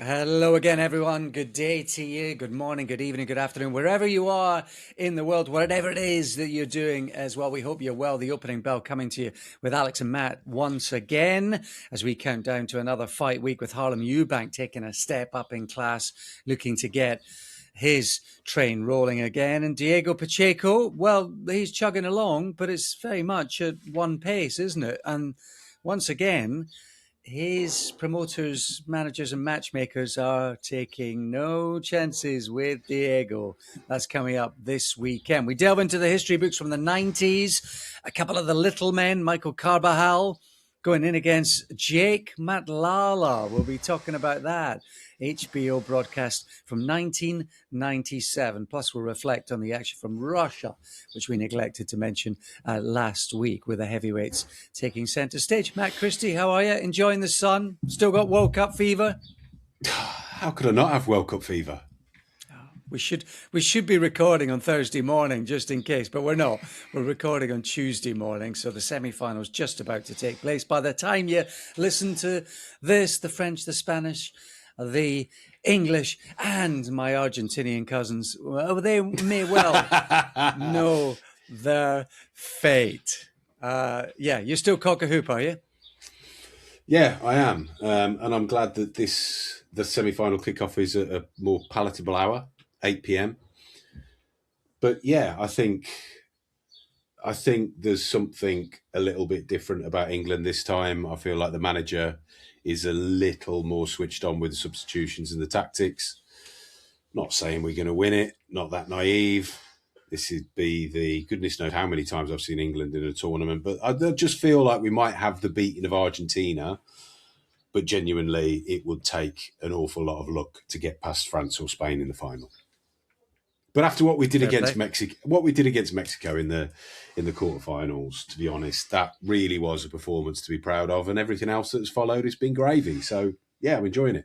Hello again, everyone. Good day to you. Good morning, good evening, good afternoon, wherever you are in the world, whatever it is that you're doing as well. We hope you're well. The opening bell coming to you with Alex and Matt once again as we count down to another fight week with Harlem Eubank taking a step up in class, looking to get his train rolling again. And Diego Pacheco, well, he's chugging along, but it's very much at one pace, isn't it? And once again, his promoters, managers, and matchmakers are taking no chances with Diego. That's coming up this weekend. We delve into the history books from the 90s. A couple of the little men, Michael Carbajal, going in against Jake Matlala. We'll be talking about that. HBO broadcast from 1997. Plus, we'll reflect on the action from Russia, which we neglected to mention last week with the heavyweights taking centre stage. Matt Christie, how are you? Enjoying the sun? Still got World Cup fever? How could I not have World Cup fever? We should be recording on Thursday morning just in case, but we're not. We're recording on Tuesday morning, so the semi-final's just about to take place. By the time you listen to this, the French, the Spanish, the English, and my Argentinian cousins, well, they may well know their fate. You're still cock a hoop, are you? Yeah, I am, and I'm glad that the semi-final kickoff is at a more palatable hour, 8 p.m. But yeah, I think there's something a little bit different about England this time. I feel like the manager is a little more switched on with the substitutions and the tactics. Not saying we're going to win it, not that naive. This would be the goodness knows how many times I've seen England in a tournament, but I just feel like we might have the beating of Argentina, but genuinely it would take an awful lot of luck to get past France or Spain in the final. But after what we did against Mexico in the quarterfinals, to be honest, that really was a performance to be proud of, and everything else that's followed has been gravy. So yeah, I'm enjoying it.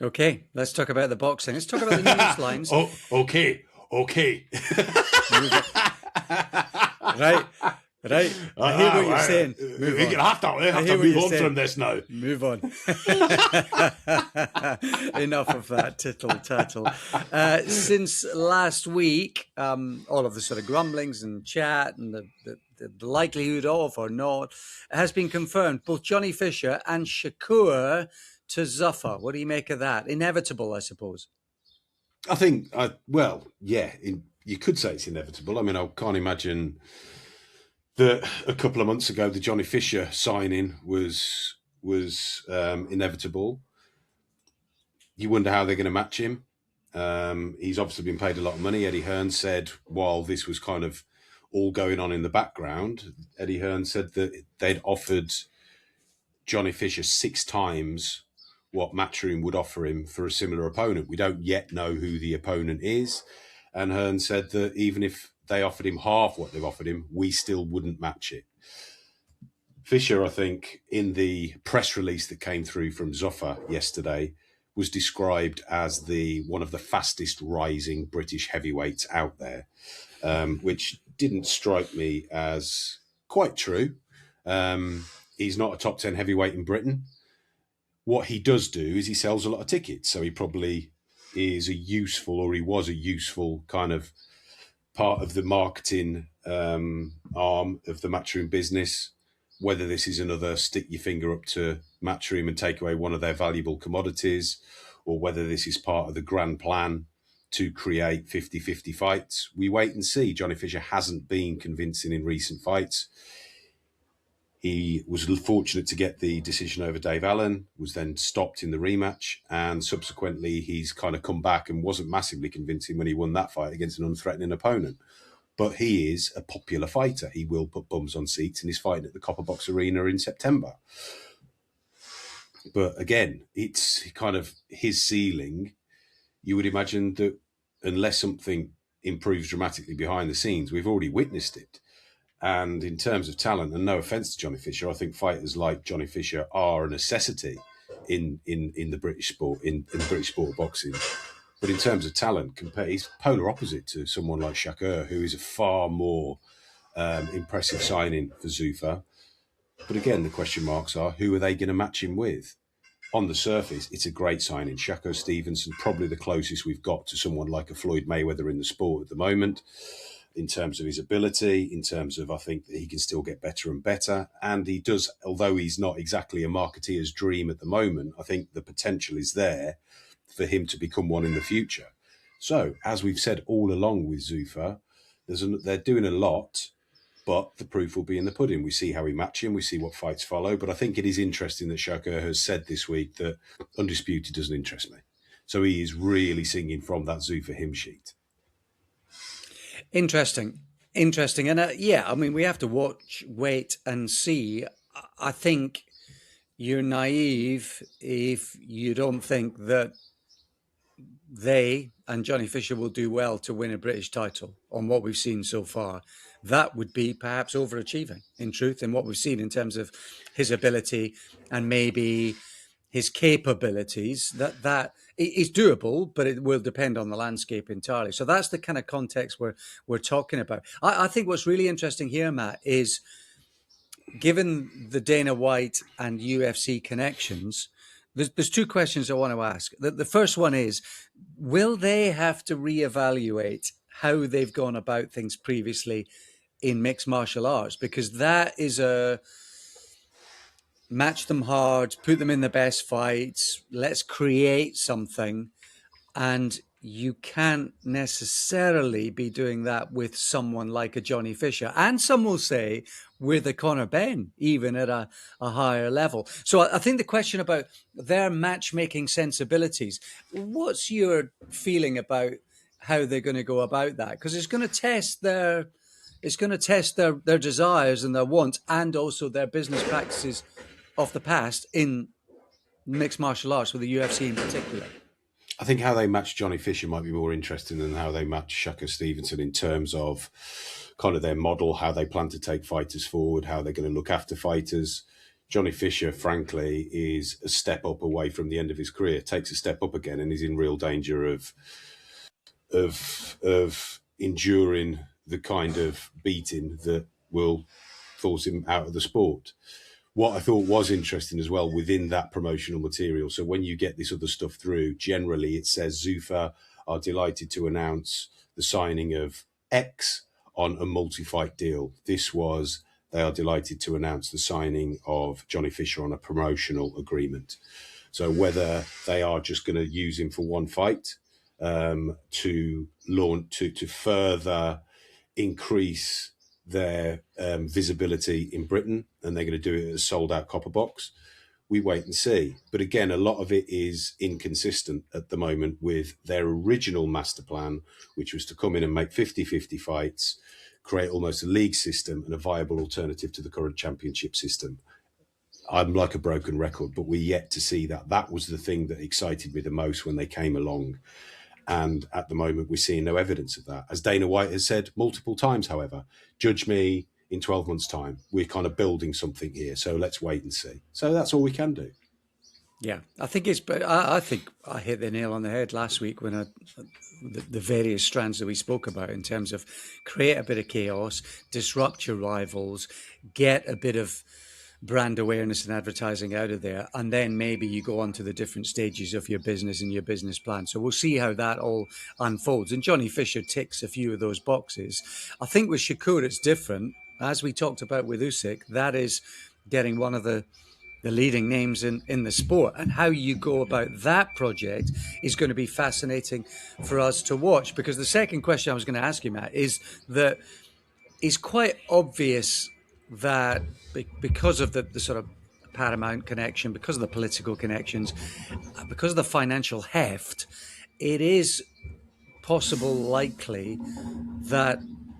Okay, let's talk about the boxing. Let's talk about the news lines. Okay. Right. I hear what you're saying. We're going to have to move on from this now. Move on. Enough of that tittle-tattle. Since last week, all of the sort of grumblings and chat and the likelihood of or not has been confirmed. Both Johnny Fisher and Shakur to Zuffa. What do you make of that? Inevitable, I suppose. I think, you could say it's inevitable. I mean, I can't imagine that a couple of months ago the Johnny Fisher signing was inevitable. You wonder how they're going to match him. He's obviously been paid a lot of money. Eddie Hearn said, while this was kind of all going on in the background, Eddie Hearn said that they'd offered Johnny Fisher 6 times what Matchroom would offer him for a similar opponent. We don't yet know who the opponent is. And Hearn said that even if they offered him half what they've offered him, we still wouldn't match it. Fisher, I think, in the press release that came through from Zuffa yesterday, was described as one of the fastest rising British heavyweights out there, which didn't strike me as quite true. He's not a top 10 heavyweight in Britain. What he does do is he sells a lot of tickets. So he probably was a useful kind of part of the marketing arm of the Matchroom business. Whether this is another stick your finger up to Matchroom and take away one of their valuable commodities, or whether this is part of the grand plan to create 50-50 fights, we wait and see. Johnny Fisher hasn't been convincing in recent fights. He was fortunate to get the decision over Dave Allen, was then stopped in the rematch, and subsequently he's kind of come back and wasn't massively convincing when he won that fight against an unthreatening opponent. But he is a popular fighter. He will put bums on seats, and he's fighting at the Copper Box Arena in September. But again, it's kind of his ceiling. You would imagine that unless something improves dramatically behind the scenes, we've already witnessed it. And in terms of talent, and no offence to Johnny Fisher, I think fighters like Johnny Fisher are a necessity in the British sport, in the British sport of boxing. But in terms of talent, he's polar opposite to someone like Shakur, who is a far more impressive signing for Zuffa. But again, the question marks are, who are they going to match him with? on the surface, it's a great signing. Shakur Stevenson, probably the closest we've got to someone like a Floyd Mayweather in the sport at the moment, in terms of his ability, in terms of, I think that he can still get better and better. And he does, although he's not exactly a marketeer's dream at the moment, I think the potential is there for him to become one in the future. So, as we've said all along with Zuffa, they're doing a lot, but the proof will be in the pudding. We see how we match him. We see what fights follow. But I think it is interesting that Shakur has said this week that Undisputed doesn't interest me. So he is really singing from that Zuffa hymn sheet. Interesting. And yeah, I mean, we have to watch, wait and see. I think you're naive if you don't think that they and Johnny Fisher will do well to win a British title on what we've seen so far. That would be perhaps overachieving, in truth, in what we've seen in terms of his ability and maybe his capabilities. That is doable, but it will depend on the landscape entirely. So that's the kind of context we're talking about. I think what's really interesting here, Matt, is given the Dana White and UFC connections, there's two questions I want to ask. The first one is, will they have to reevaluate how they've gone about things previously in mixed martial arts? Because that is a match them hard, put them in the best fights, let's create something. And you can't necessarily be doing that with someone like a Johnny Fisher. And some will say with a Conor Benn, even at a higher level. So I think the question about their matchmaking sensibilities, what's your feeling about how they're going to go about that? Because it's going to test their desires and their wants, and also their business practices of the past in mixed martial arts, with the UFC in particular. I think how they match Johnny Fisher might be more interesting than how they match Shakur Stevenson in terms of kind of their model, how they plan to take fighters forward, how they're going to look after fighters. Johnny Fisher, frankly, is a step up away from the end of his career, takes a step up again, and is in real danger of enduring the kind of beating that will force him out of the sport. What I thought was interesting as well within that promotional material, so when you get this other stuff through, generally it says Zuffa are delighted to announce the signing of X on a multi-fight deal. This was, they are delighted to announce the signing of Johnny Fisher on a promotional agreement. So whether they are just going to use him for one fight to launch, to further increase their visibility in Britain, and they're going to do it as a sold-out copper box. We wait and see. But again, a lot of it is inconsistent at the moment with their original master plan, which was to come in and make 50-50 fights, create almost a league system and a viable alternative to the current championship system. I'm like a broken record, but we're yet to see that. That was the thing that excited me the most when they came along. And at the moment, we're seeing no evidence of that. As Dana White has said multiple times, however, judge me in 12 months' time. We're kind of building something here, so let's wait and see. So that's all we can do. Yeah, I think I think I hit the nail on the head last week when the various strands that we spoke about in terms of create a bit of chaos, disrupt your rivals, get a bit of brand awareness and advertising out of there, and then maybe you go on to the different stages of your business and your business plan. So we'll see how that all unfolds. And Johnny Fisher ticks a few of those boxes. I think with Shakur it's different. As we talked about with Usyk, that is getting one of the leading names in the sport, and how you go about that project is going to be fascinating for us to watch. Because the second question I was going to ask you, Matt, is that it's quite obvious that because of the sort of Paramount connection, because of the political connections, because of the financial heft, it is possible, likely, that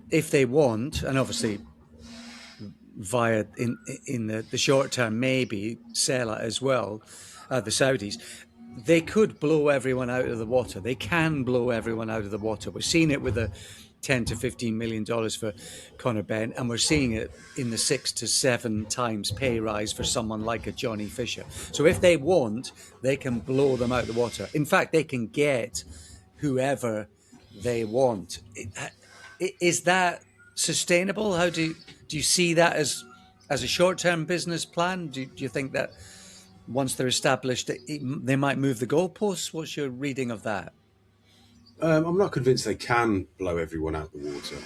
if they want, and obviously via in the short term maybe sell it as well, the Saudis, they could blow everyone out of the water. They can blow everyone out of the water. We're seeing it with the $10 to $15 million for Conor Benn, and we're seeing it in the 6 to 7 times pay rise for someone like a Johnny Fisher. So if they want, they can blow them out of the water. In fact, they can get whoever they want. Is that sustainable? How do you see that as a short-term business plan? Do you think that once they're established, they might move the goalposts. What's your reading of that? I'm not convinced they can blow everyone out the water.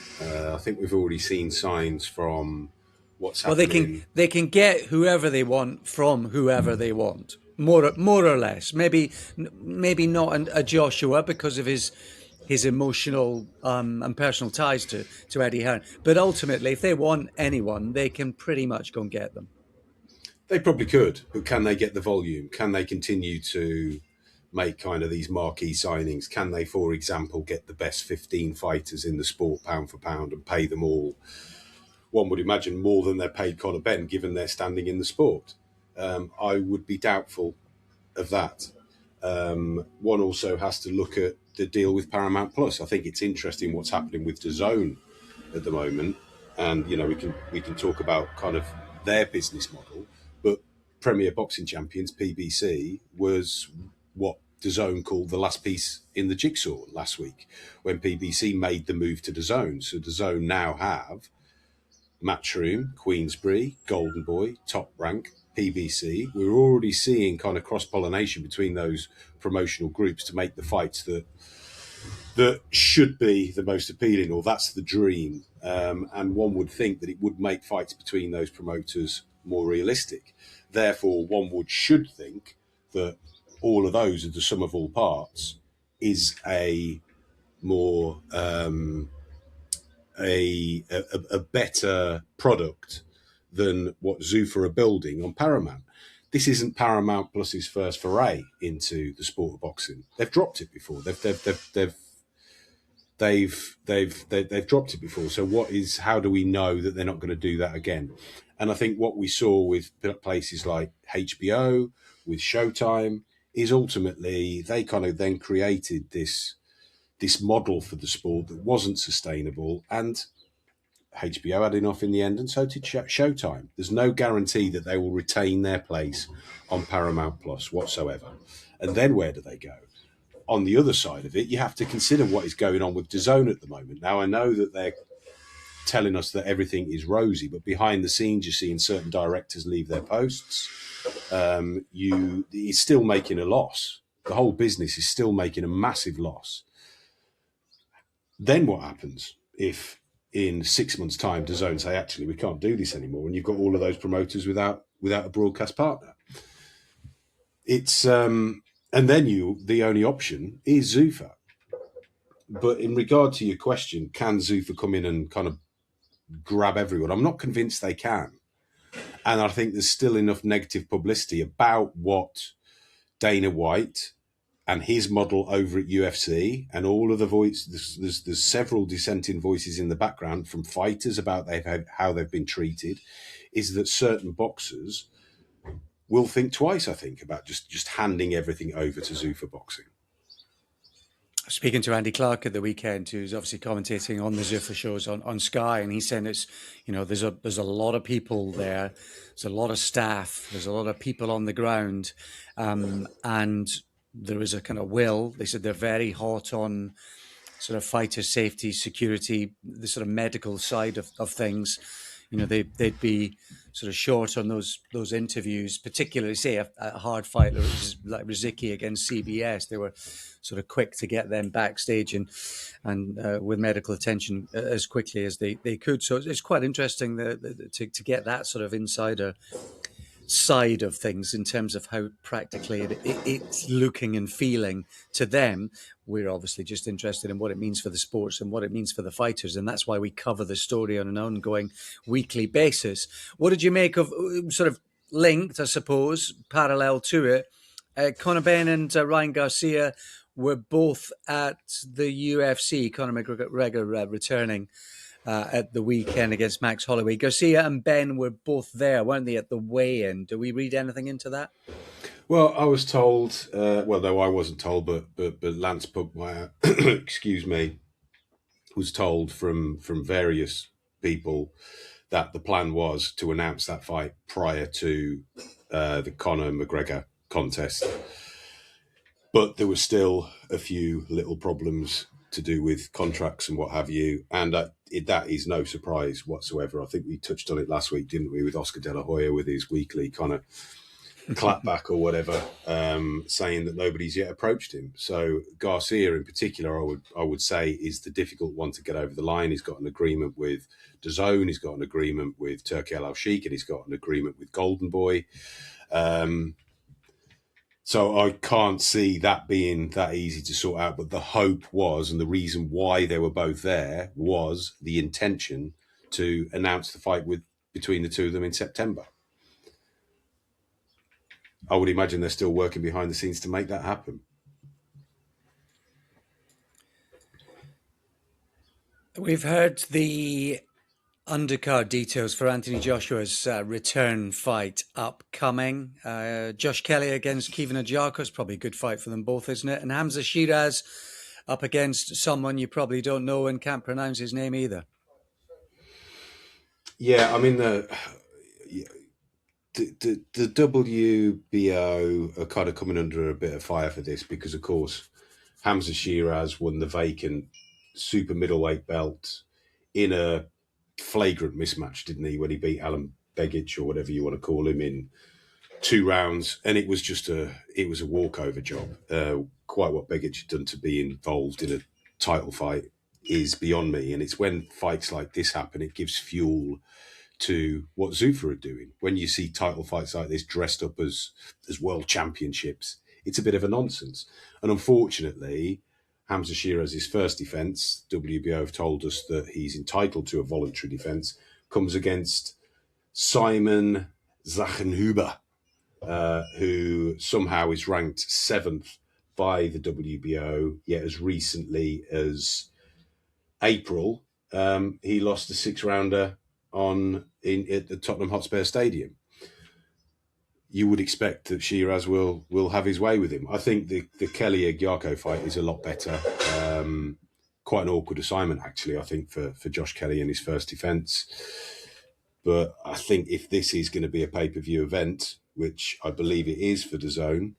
I think we've already seen signs from what's Well, happening. they can get whoever they want from whoever they want, more or less. Maybe not a Joshua because of his emotional and personal ties to Eddie Hearn. But ultimately, if they want anyone, they can pretty much go and get them. They probably could, but can they get the volume? Can they continue to make kind of these marquee signings? Can they, for example, get the best 15 fighters in the sport pound for pound and pay them all, one would imagine, more than they're paid Conor Benn, given their standing in the sport? I would be doubtful of that. One also has to look at the deal with Paramount Plus. I think it's interesting what's happening with DAZN at the moment, and we can talk about kind of their business model. But Premier Boxing Champions (PBC) was what DAZN called the last piece in the jigsaw last week when PBC made the move to DAZN. So DAZN now have Matchroom, Queensberry, Golden Boy, Top Rank, PBC. We're already seeing kind of cross-pollination between those promotional groups to make the fights that should be the most appealing, or that's the dream. And one would think that it would make fights between those promoters more realistic. Therefore, should think that all of those are the sum of all parts is a more a better product than what Zuffa are building on Paramount. This isn't Paramount Plus's first foray into the sport of boxing. They've dropped it before. They've dropped it before. So how do we know that they're not going to do that again? And I think what we saw with places like HBO, with Showtime, is ultimately they kind of then created this model for the sport that wasn't sustainable, and HBO had enough in the end, and so did Showtime. There's no guarantee that they will retain their place on Paramount Plus whatsoever. And then where do they go? On the other side of it, you have to consider what is going on with DAZN at the moment. Now, I know that they're telling us that everything is rosy, but behind the scenes, you're seeing certain directors leave their posts. He's still making a loss. The whole business is still making a massive loss. Then what happens if in 6 months' time DAZN say, actually, we can't do this anymore, and you've got all of those promoters without a broadcast partner? It's and then the only option is Zuffa. But in regard to your question, can Zuffa come in and kind of grab everyone? I'm not convinced they can. And I think there's still enough negative publicity about what Dana White and his model over at UFC, and all of the voices. There's several dissenting voices in the background from fighters about how they've been treated, is that certain boxers will think twice, I think, about just handing everything over to Zuffa Boxing. Speaking to Andy Clark at the weekend, who's obviously commentating on the Zuffa shows on Sky, and he's saying there's a lot of people there, there's a lot of staff, there's a lot of people on the ground, and there is a kind of will. They said they're very hot on sort of fighter safety, security, the sort of medical side of things. They'd be sort of short on those interviews, particularly, say, a hard fight like Riziki against CBS. They were sort of quick to get them backstage and with medical attention as quickly as they could. So it's quite interesting to get that sort of insider side of things in terms of how practically it's looking and feeling to them. We're obviously just interested in what it means for the sports and what it means for the fighters, and that's why we cover the story on an ongoing weekly basis. What did you make of, sort of linked, I suppose, parallel to it, Conor Benn and Ryan Garcia were both at the UFC, Conor McGregor returning at the weekend against Max Holloway. Garcia and Benn were both there, weren't they, at the weigh-in? Do we read anything into that? Well, I was told, no, I wasn't told, but Lance Pugmire, excuse me, was told from various people that the plan was to announce that fight prior to the Conor McGregor contest. But there were still a few little problems to do with contracts and what have you, and that is no surprise whatsoever. I think we touched on it last week, didn't we, with Oscar De La Hoya with his weekly kind of clapback or whatever, saying that nobody's yet approached him. So Garcia, in particular, I would say is the difficult one to get over the line. He's got an agreement with DAZN, he's got an agreement with Turki Al Sheikh, and he's got an agreement with Golden Boy. So I can't see that being that easy to sort out. But the hope was, and the reason why they were both there was the intention to announce the fight between the two of them in September. I would imagine they're still working behind the scenes to make that happen. We've heard the undercard details for Anthony Joshua's return fight upcoming. Josh Kelly against Kevin Ajako is probably a good fight for them both, isn't it? And Hamza Shiraz up against someone you probably don't know and can't pronounce his name either. Yeah, I mean, the WBO are kind of coming under a bit of fire for this because, of course, Hamza Shiraz won the vacant super middleweight belt in a flagrant mismatch, didn't he, when he beat Alan Begic, or whatever you want to call him, in 2 rounds, and it was a walkover job. Quite what Begic had done to be involved in a title fight is beyond me, and it's when fights like this happen, it gives fuel to what Zuffa are doing. When you see title fights like this dressed up as world championships, it's a bit of a nonsense. And unfortunately, Hamza Shiraz's first defence, WBO have told us that he's entitled to a voluntary defence, comes against Simon Zachenhuber, who somehow is ranked 7th by the WBO, yet as recently as April, he lost a 6-rounder at the Tottenham Hotspur Stadium. You would expect that Shiraz will have his way with him. I think the Kelly Agyako fight is a lot better. Quite an awkward assignment, actually, I think, for Josh Kelly in his first defence. But I think if this is going to be a pay-per-view event, which I believe it is for DAZN,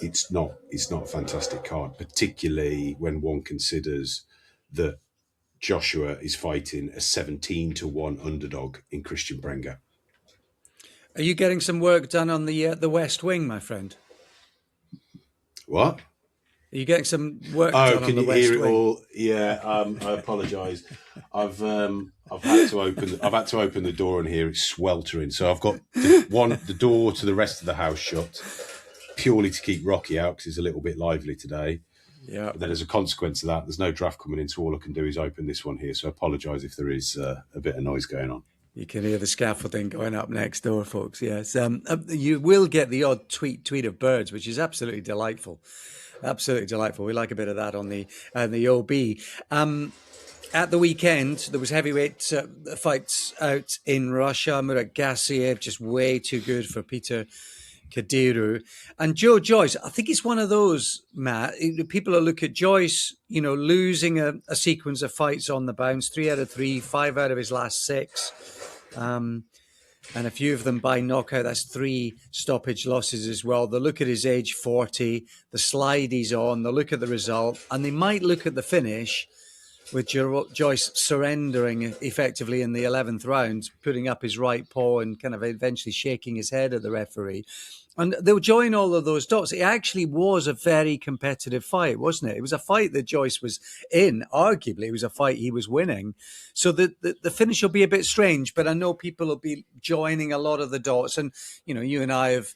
it's not a fantastic card, particularly when one considers that Joshua is fighting a 17-1 underdog in Christian Brenger. Are you getting some work done on the West Wing, my friend? What? Are you getting some work done on the West Wing? Oh, can you hear it all? Yeah, I apologise. I've had to open the door in here. It's sweltering, so I've got the door to the rest of the house shut, purely to keep Rocky out because he's a little bit lively today. Yeah. But then as a consequence of that, there's no draft coming in, so all I can do is open this one here. So I apologise if there is a bit of noise going on. You can hear the scaffolding going up next door, folks. Yes, you will get the odd tweet of birds, which is absolutely delightful. Absolutely delightful. We like a bit of that on the OB. At the weekend, there was heavyweight fights out in Russia. Murat Gassiev, just way too good for Peter Kadiru. And Joyce, I think it's one of those, Matt, people will look at Joyce, losing a sequence of fights on the bounce, 3 out of 3, 5 out of his last 6. And a few of them by knockout. That's 3 stoppage losses as well. They'll look at his age 40, the slide he's on, they'll look at the result, and they might look at the finish with Joyce surrendering effectively in the 11th round, putting up his right paw and kind of eventually shaking his head at the referee. And they'll join all of those dots. It actually was a very competitive fight, wasn't it? It was a fight that Joyce was in. Arguably, it was a fight he was winning. So the finish will be a bit strange, but I know people will be joining a lot of the dots. And, you and I have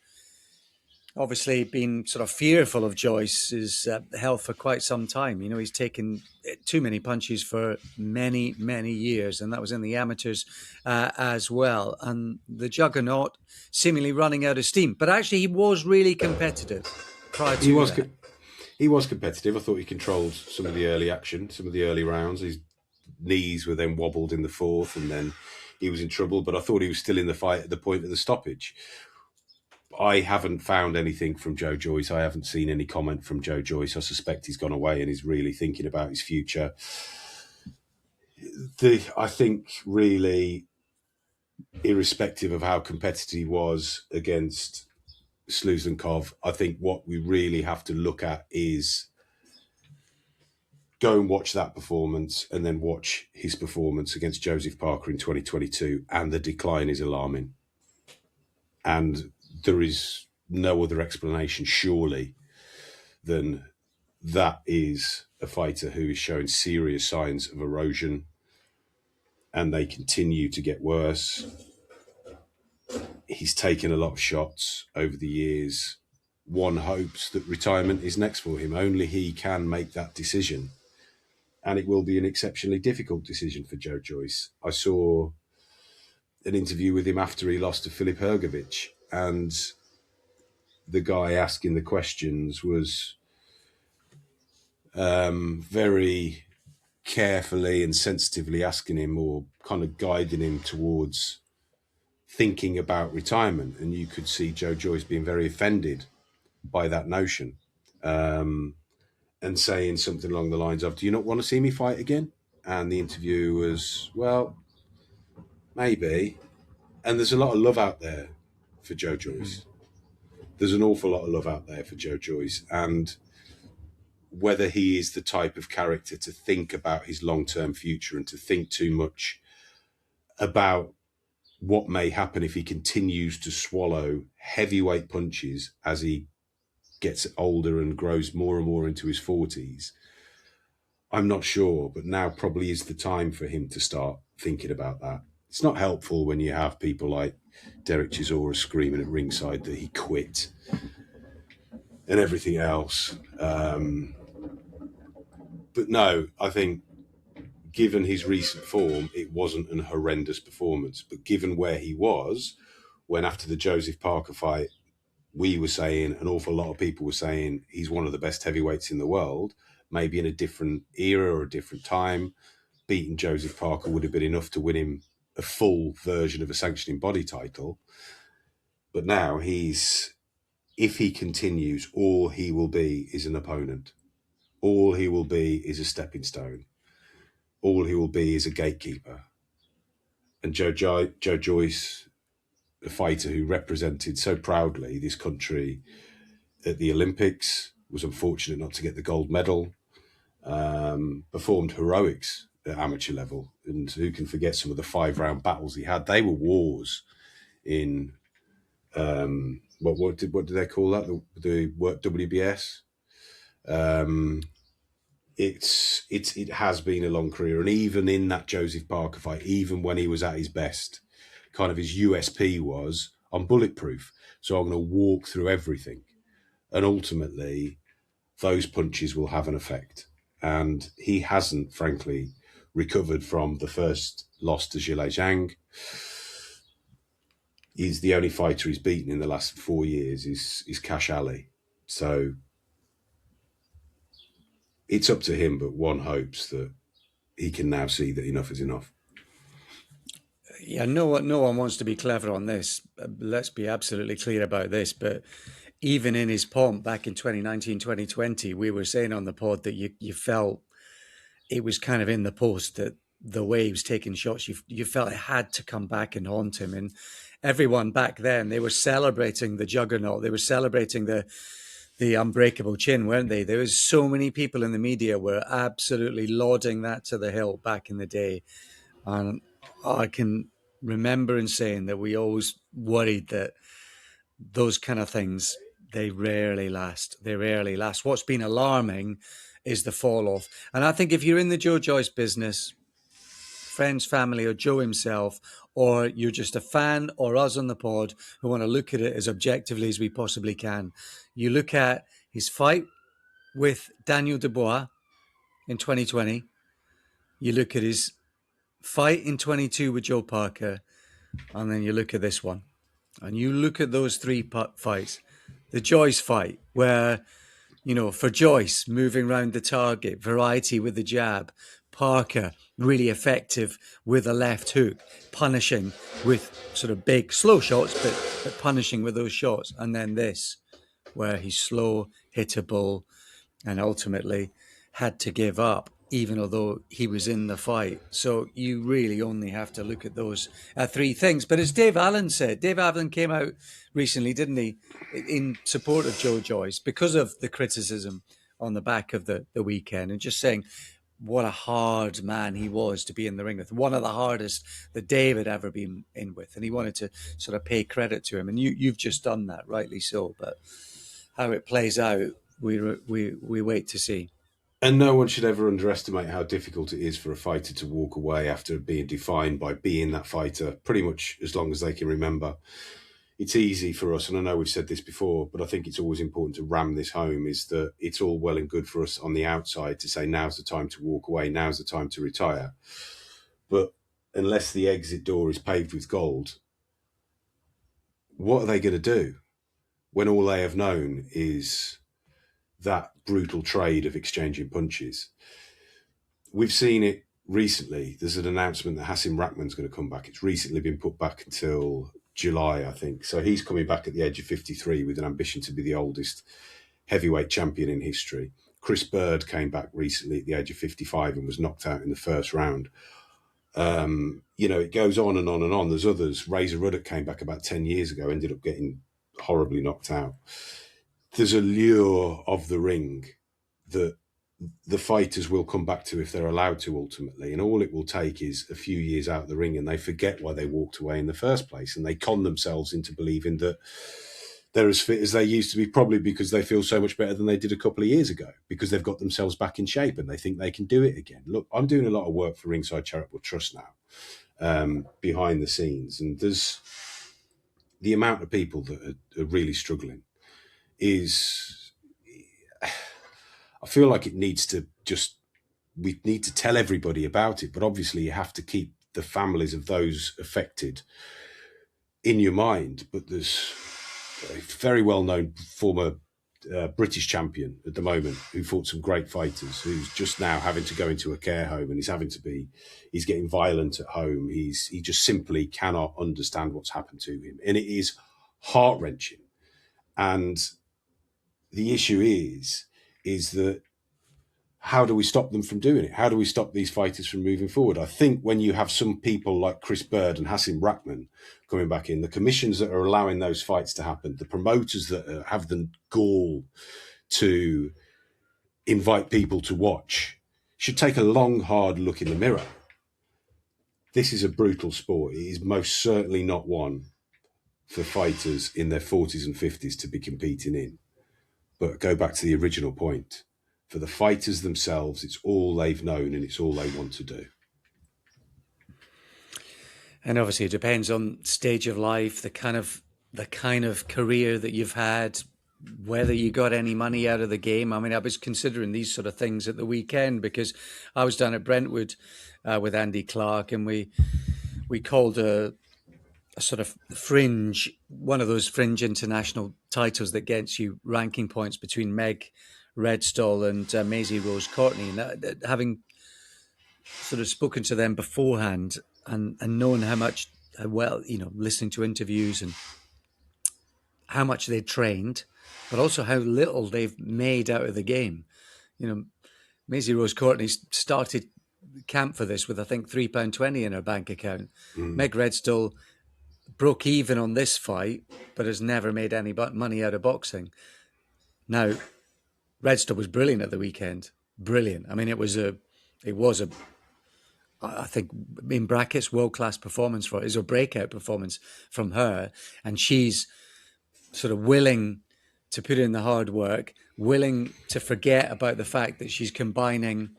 obviously been sort of fearful of Joyce's health for quite some time. He's taken too many punches for many, many years, and that was in the amateurs as well. And the juggernaut seemingly running out of steam. But actually, he was really competitive prior to that. He was competitive. I thought he controlled some of the early action, some of the early rounds. His knees were then wobbled in the 4th, and then he was in trouble. But I thought he was still in the fight at the point of the stoppage. I haven't found anything from Joe Joyce. I haven't seen any comment from Joe Joyce. I suspect he's gone away and he's really thinking about his future. I think really, irrespective of how competitive he was against Sluzhenkov, I think what we really have to look at is go and watch that performance and then watch his performance against Joseph Parker in 2022, and the decline is alarming. And there is no other explanation, surely, than that is a fighter who is showing serious signs of erosion, and they continue to get worse. He's taken a lot of shots over the years. One hopes that retirement is next for him. Only he can make that decision. And it will be an exceptionally difficult decision for Joe Joyce. I saw an interview with him after he lost to Filip Hrgovic, and the guy asking the questions was very carefully and sensitively asking him, or kind of guiding him towards thinking about retirement. And you could see Joe Joyce being very offended by that notion, and saying something along the lines of, "Do you not want to see me fight again?" And the interview was, "Well, maybe." And there's a lot of love out there for Joe Joyce. There's an awful lot of love out there for Joe Joyce. And whether he is the type of character to think about his long-term future and to think too much about what may happen if he continues to swallow heavyweight punches as he gets older and grows more and more into his 40s, I'm not sure. But now probably is the time for him to start thinking about that. It's not helpful when you have people like Derek Chisora screaming at ringside that he quit and everything else. But no, I think given his recent form, it wasn't an horrendous performance. But given where he was, when after the Joseph Parker fight, we were saying, an awful lot of people were saying, he's one of the best heavyweights in the world, maybe in a different era or a different time, beating Joseph Parker would have been enough to win him a full version of a sanctioning body title. But now if he continues, all he will be is an opponent. All he will be is a stepping stone. All he will be is a gatekeeper. And Joe Joyce, a fighter who represented so proudly this country at the Olympics, was unfortunate not to get the gold medal, performed heroics at amateur level. And who can forget some of the 5-round battles he had? They were wars in, what did they call that? The WBS. It has been a long career. And even in that Joseph Parker fight, even when he was at his best, kind of his USP was, I'm bulletproof, so I'm going to walk through everything. And ultimately, those punches will have an effect. And he hasn't, frankly, recovered from the first loss to Zhilei Zhang. He's the only fighter he's beaten in the last 4 years is Cash Ali. So it's up to him, but one hopes that he can now see that enough is enough. Yeah, no one wants to be clever on this. Let's be absolutely clear about this. But even in his pomp back in 2019, 2020, we were saying on the pod that you felt it was kind of in the post, that the way he was taking shots, you felt it had to come back and haunt him. And everyone back then, they were celebrating the juggernaut. They were celebrating the unbreakable chin, weren't they? There was so many people in the media were absolutely lauding that to the hilt back in the day. And I can remember in saying that we always worried that those kind of things, they rarely last. They rarely last. What's been alarming is the fall off. And I think if you're in the Joe Joyce business, friends, family, or Joe himself, or you're just a fan, or us on the pod who want to look at it as objectively as we possibly can, you look at his fight with Daniel Dubois in 2020, you look at his fight in 22 with Joe Parker, and then you look at this one. And you look at those three fights. The Joyce fight, where, for Joyce, moving around the target, variety with the jab. Parker, really effective with a left hook, punishing with sort of big, slow shots, but punishing with those shots. And then this, where he's slow, hittable, and ultimately had to give up, even although he was in the fight. So you really only have to look at those three things. But as Dave Allen said, Dave Allen came out recently, didn't he, in support of Joe Joyce because of the criticism on the back of the weekend, and just saying, what a hard man he was to be in the ring with. One of the hardest that Dave had ever been in with. And he wanted to sort of pay credit to him. And you've just done that, rightly so. But how it plays out, we wait to see. And no one should ever underestimate how difficult it is for a fighter to walk away after being defined by being that fighter pretty much as long as they can remember. It's easy for us, and I know we've said this before, but I think it's always important to ram this home, is that it's all well and good for us on the outside to say now's the time to walk away, now's the time to retire. But unless the exit door is paved with gold, what are they going to do when all they have known is that brutal trade of exchanging punches? We've seen it recently. There's an announcement that Hasim Rahman's going to come back. It's recently been put back until July, I think. So he's coming back at the age of 53 with an ambition to be the oldest heavyweight champion in history. Chris Bird came back recently at the age of 55 and was knocked out in the first round. It goes on and on and on. There's others. Razor Ruddock came back about 10 years ago, ended up getting horribly knocked out. There's a lure of the ring that the fighters will come back to if they're allowed to ultimately. And all it will take is a few years out of the ring and they forget why they walked away in the first place. And they con themselves into believing that they're as fit as they used to be, probably because they feel so much better than they did a couple of years ago, because they've got themselves back in shape and they think they can do it again. Look, I'm doing a lot of work for Ringside Charitable Trust now, behind the scenes. And there's the amount of people that are really struggling is, I feel like it needs to we need to tell everybody about it, but obviously you have to keep the families of those affected in your mind. But there's a very well-known former British champion at the moment who fought some great fighters, who's just now having to go into a care home, and he's getting violent at home. He just simply cannot understand what's happened to him. And it is heart-wrenching. And the issue is that, how do we stop them from doing it? How do we stop these fighters from moving forward? I think when you have some people like Chris Bird and Hasim Rahman coming back in, the commissions that are allowing those fights to happen, the promoters that have the gall to invite people to watch, should take a long, hard look in the mirror. This is a brutal sport. It is most certainly not one for fighters in their 40s and 50s to be competing in. But go back to the original point. For the fighters themselves, it's all they've known and it's all they want to do. And obviously it depends on stage of life, the kind of career that you've had, whether you got any money out of the game. I mean, I was considering these sort of things at the weekend because I was down at Brentwood with Andy Clark, and we called a sort of fringe, one of those fringe international titles that gets you ranking points between Meg Redstall and Maisie Rose Courtney. And having sort of spoken to them beforehand and knowing how well, listening to interviews and how much they trained, but also how little they've made out of the game. Maisie Rose Courtney started camp for this with, I think, £3.20 in her bank account. Meg Redstall broke even on this fight, but has never made any money out of boxing. Now, Redstall was brilliant at the weekend. Brilliant. I mean, it was I think, in brackets, world-class performance for her. It was a breakout performance from her. And she's sort of willing to put in the hard work, willing to forget about the fact that she's combining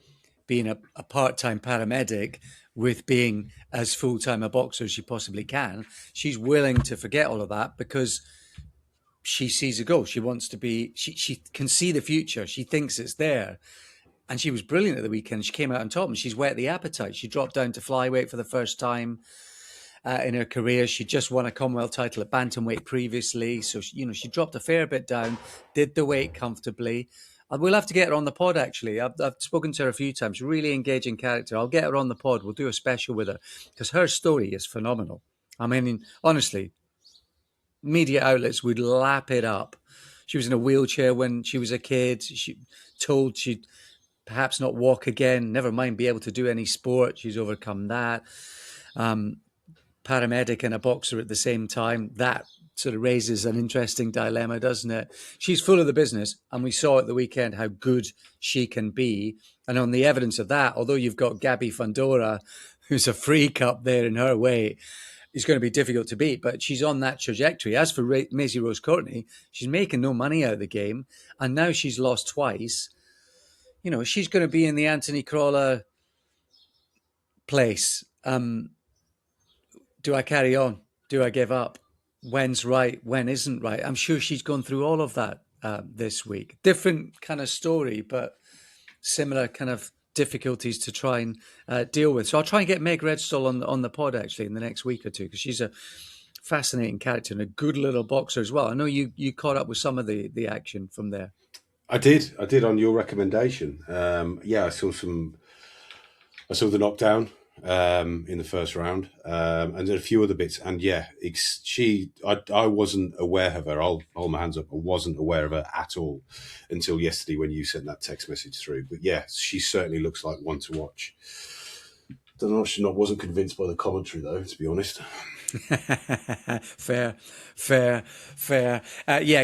being a part-time paramedic with being as full-time a boxer as she possibly can. She's willing to forget all of that because she sees a goal. She wants to be, she can see the future. She thinks it's there. And she was brilliant at the weekend. She came out on top and she's whet the appetite. She dropped down to flyweight for the first time in her career. She just won a Commonwealth title at bantamweight previously. So, she dropped a fair bit down, did the weight comfortably. We'll have to get her on the pod, actually. I've spoken to her a few times. Really engaging character. I'll get her on the pod. We'll do a special with her because her story is phenomenal. I mean, honestly, media outlets would lap it up. She was in a wheelchair when she was a kid. She told she'd perhaps not walk again, never mind be able to do any sport. She's overcome that. Paramedic and a boxer at the same time. That sort of raises an interesting dilemma, doesn't it? She's full of the business, and we saw at the weekend how good she can be. And on the evidence of that, although you've got Gabby Fundora, who's a freak up there in her weight, is going to be difficult to beat, but she's on that trajectory. As for Maisie Rose Courtney, she's making no money out of the game, and now she's lost twice. You know, she's going to be in the Anthony Crawler place. Do I carry on? Do I give up? When's right? When isn't right? I'm sure she's gone through all of that this week. Different kind of story, but similar kind of difficulties to try and deal with. So I'll try and get Meg Redstall on the pod actually in the next week or two, because she's a fascinating character and a good little boxer as well. I know you caught up with some of the action from there. I did on your recommendation. I saw the knockdown in the first round, and then a few other bits. And yeah, I wasn't aware of her. I'll hold my hands up. I wasn't aware of her at all until yesterday when you sent that text message through. But yeah, she certainly looks like one to watch. Don't know if she wasn't convinced by the commentary though, to be honest. Fair.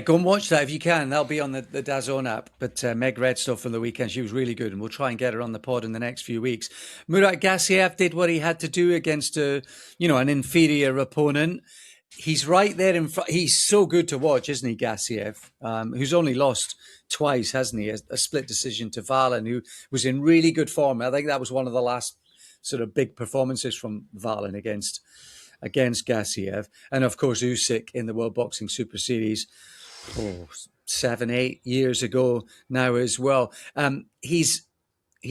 Go and watch that if you can. That'll be on the DAZN app. But Meg Redstall from the weekend, she was really good, and we'll try and get her on the pod in the next few weeks. Murat Gassiev did what he had to do against an inferior opponent. He's right there in front. He's so good to watch, isn't he, Gassiev? Who's only lost twice, hasn't he? A split decision to Valen, who was in really good form. I think that was one of the last sort of big performances from Valen against Gassiev. And of course Usyk in the World Boxing Super Series 7-8 years ago now as well. He's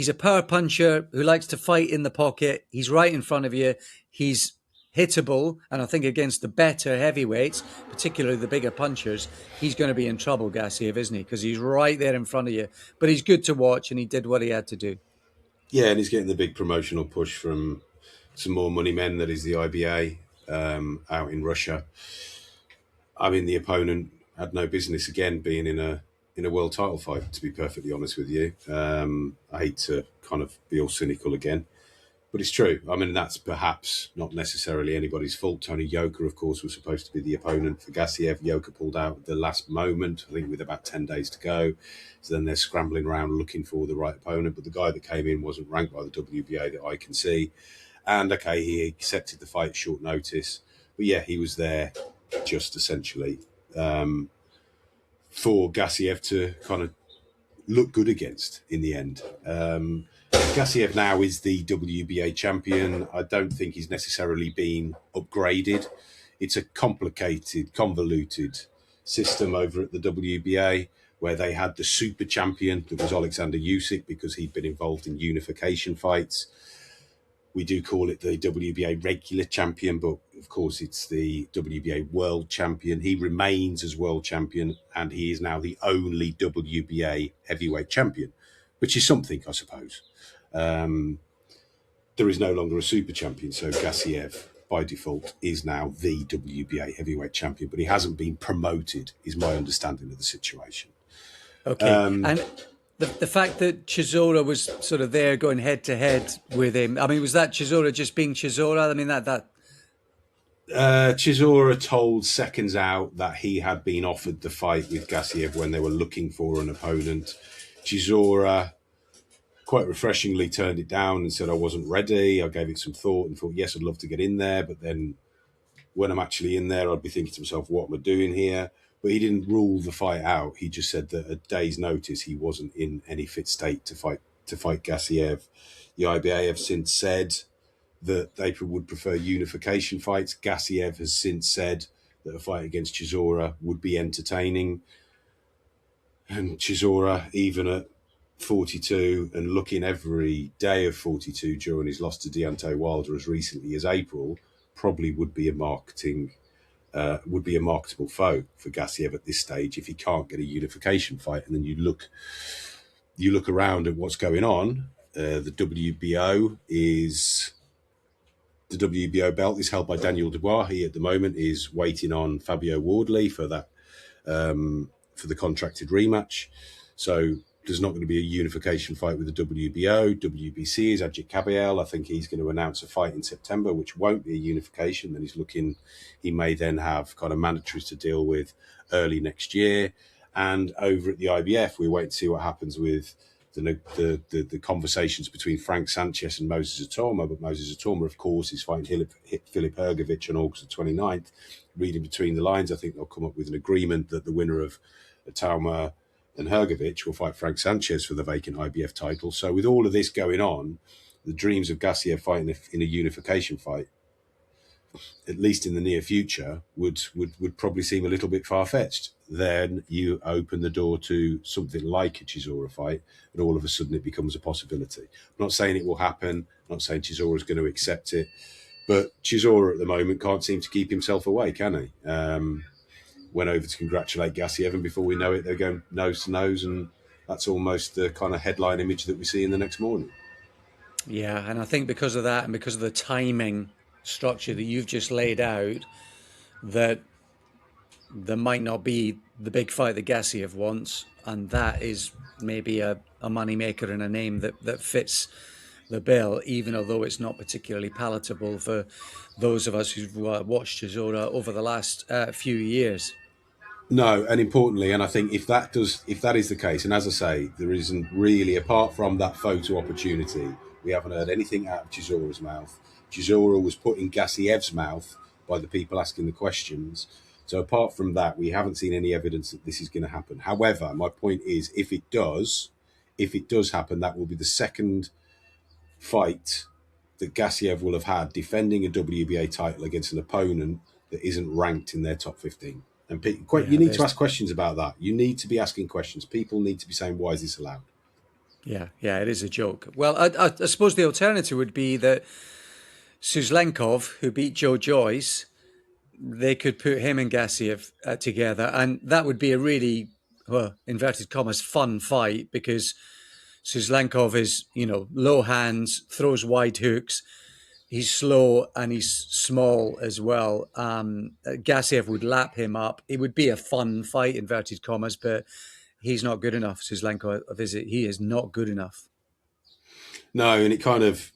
a power puncher who likes to fight in the pocket. He's right in front of you. He's hittable, and I think against the better heavyweights, particularly the bigger punchers, he's going to be in trouble, Gassiev, isn't he? Because he's right there in front of you. But he's good to watch, and he did what he had to do. Yeah, and he's getting the big promotional push from some more money men, that is the IBA, out in Russia. I mean, the opponent had no business again being in a world title fight, to be perfectly honest with you. I hate to kind of be all cynical again, but it's true. I mean, that's perhaps not necessarily anybody's fault. Tony Yoka, of course, was supposed to be the opponent for Gassiev. Yoka pulled out at the last moment, I think with about 10 days to go. So then they're scrambling around looking for the right opponent. But the guy that came in wasn't ranked by the WBA that I can see. And okay, he accepted the fight short notice. But yeah, he was there just essentially for Gassiev to kind of look good against in the end. Gassiev now is the WBA champion. I don't think he's necessarily been upgraded. It's a complicated, convoluted system over at the WBA, where they had the super champion that was Alexander Usyk because he'd been involved in unification fights. We do call it the WBA regular champion, but of course it's the WBA world champion. He remains as world champion, and he is now the only WBA heavyweight champion, which is something, I suppose. There is no longer a super champion, so Gassiev, by default, is now the WBA heavyweight champion, but he hasn't been promoted, is my understanding of the situation. Okay, and the fact that Chisora was sort of there going head to head with him, I mean, was that Chisora just being Chisora? I mean, Chisora told seconds out that he had been offered the fight with Gassiev when they were looking for an opponent. Chisora quite refreshingly turned it down and said, I wasn't ready. I gave it some thought and thought, yes, I'd love to get in there. But then when I'm actually in there, I'd be thinking to myself, what am I doing here? But he didn't rule the fight out. He just said that at a day's notice, he wasn't in any fit state to fight Gassiev. The IBA have since said that they would prefer unification fights. Gassiev has since said that a fight against Chisora would be entertaining. And Chisora, even at 42 and looking every day of 42 during his loss to Deontay Wilder as recently as April, probably would be a marketable foe for Gassiev at this stage if he can't get a unification fight. And then you look around at what's going on. The WBO belt is held by Daniel Dubois. He at the moment is waiting on Fabio Wardley for that for the contracted rematch. So there's not going to be a unification fight with the WBO. WBC is Ajit Kabayel. I think he's going to announce a fight in September, which won't be a unification. Then he may then have kind of mandatories to deal with early next year. And over at the IBF, we wait to see what happens with the conversations between Frank Sanchez and Moses Atoma. But Moses Atoma, of course, is fighting Filip Hrgovic on August the 29th. Reading between the lines, I think they'll come up with an agreement that the winner of Atoma and Hrgovic will fight Frank Sanchez for the vacant IBF title. So with all of this going on, the dreams of Gassiev fighting in a unification fight, at least in the near future, would probably seem a little bit far-fetched. Then you open the door to something like a Chisora fight, and all of a sudden it becomes a possibility. I'm not saying it will happen. I'm not saying Chisora is going to accept it. But Chisora at the moment can't seem to keep himself away, can he? Went over to congratulate Gassiev, and before we know it, they're going nose to nose, and that's almost the kind of headline image that we see in the next morning. Yeah, and I think because of that and because of the timing structure that you've just laid out, that there might not be the big fight that Gassiev wants, and that is maybe a moneymaker and a name that fits the bill, even although it's not particularly palatable for those of us who've watched Chisora over the last few years. No, and importantly, and I think if that is the case, and as I say, there isn't really, apart from that photo opportunity, we haven't heard anything out of Chisora's mouth. Chisora was put in Gassiev's mouth by the people asking the questions. So apart from that, we haven't seen any evidence that this is going to happen. However, my point is, if it does happen, that will be the second fight that Gassiev will have had defending a WBA title against an opponent that isn't ranked in their top 15. And you need to ask questions about that. You need to be asking questions. People need to be saying, why is this allowed? Yeah, it is a joke. Well, I suppose the alternative would be that Suzlenkov, who beat Joe Joyce, they could put him and Gassiev together, and that would be a really, inverted commas, fun fight, because Suzlenkov is, low hands, throws wide hooks. He's slow and he's small as well. Gassiev would lap him up. It would be a fun fight, inverted commas, but he's not good enough. Suzlenkov, he is not good enough. No, and it kind of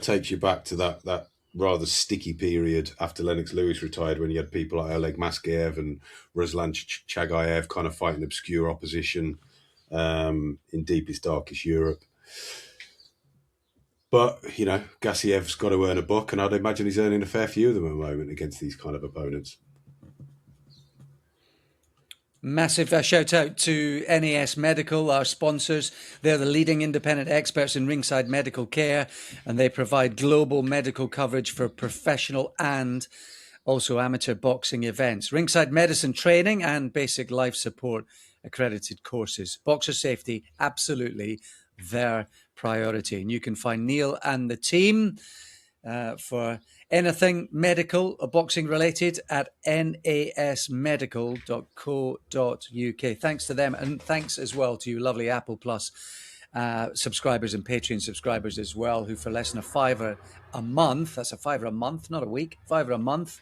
takes you back to that rather sticky period after Lennox Lewis retired, when you had people like Oleg Maskaev and Ruslan Chagayev kind of fighting obscure opposition in deepest, darkest Europe. But, Gassiev's got to earn a buck, and I'd imagine he's earning a fair few of them at the moment against these kind of opponents. Massive shout out to NAS Medical, our sponsors. They're the leading independent experts in ringside medical care, and they provide global medical coverage for professional and also amateur boxing events, ringside medicine training, and basic life support accredited courses. Boxer safety, absolutely their priority. And you can find Neil and the team for anything medical or boxing related at nasmedical.co.uk. Thanks to them, and thanks as well to you lovely Apple Plus subscribers and Patreon subscribers as well, who for less than $5 a month, that's $5 a month, not a week, $5 a month,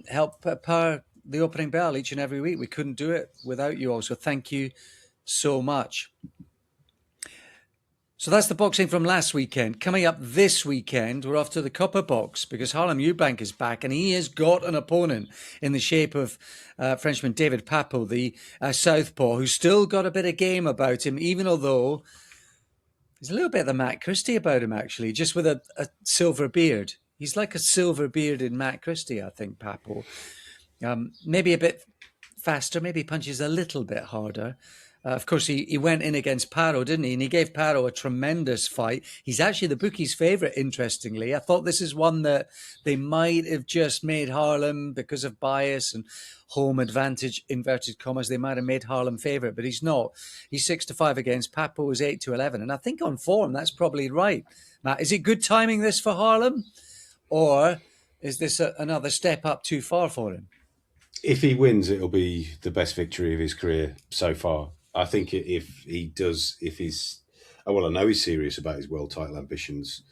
help power the opening bell each and every week. We couldn't do it without you all, so thank you so much. So that's the boxing from last weekend. Coming up this weekend, we're off to the Copper Box, because Harlem Eubank is back, and he has got an opponent in the shape of Frenchman David Papo, the southpaw, who's still got a bit of game about him, even although there's a little bit of the Matt Christie about him, actually, just with a silver beard. He's like a silver bearded Matt Christie, I think, Papo. Maybe a bit faster, maybe punches a little bit harder. Of course, he went in against Paro, didn't he? And he gave Paro a tremendous fight. He's actually the bookies' favourite, interestingly. I thought this is one that they might have just made Harlem, because of bias and home advantage, inverted commas, they might have made Harlem favourite, but he's not. He's 6-5 against Papo, is 8-11. And I think on form, that's probably right. Matt, is it good timing this for Harlem? Or is this another step up too far for him? If he wins, it'll be the best victory of his career so far. I think if I know he's serious about his world title ambitions,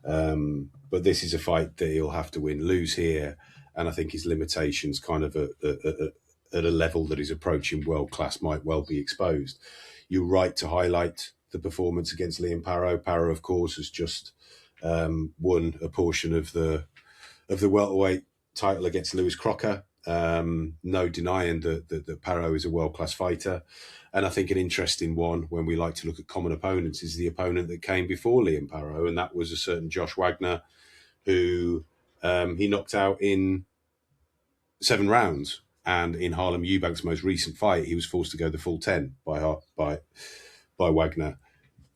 but this is a fight that he'll have to win. Lose here, and I think his limitations kind of at a level that is approaching world class might well be exposed. You're right to highlight the performance against Liam Parrow. Parrow, of course, has just won a portion of the welterweight title against Lewis Crocker. No denying that Parrow is a world class fighter. And I think an interesting one when we like to look at common opponents is the opponent that came before Liam Parrow, and that was a certain Josh Wagner, who he knocked out in 7 rounds. And in Harlem Eubank's most recent fight, he was forced to go the full 10 by Wagner.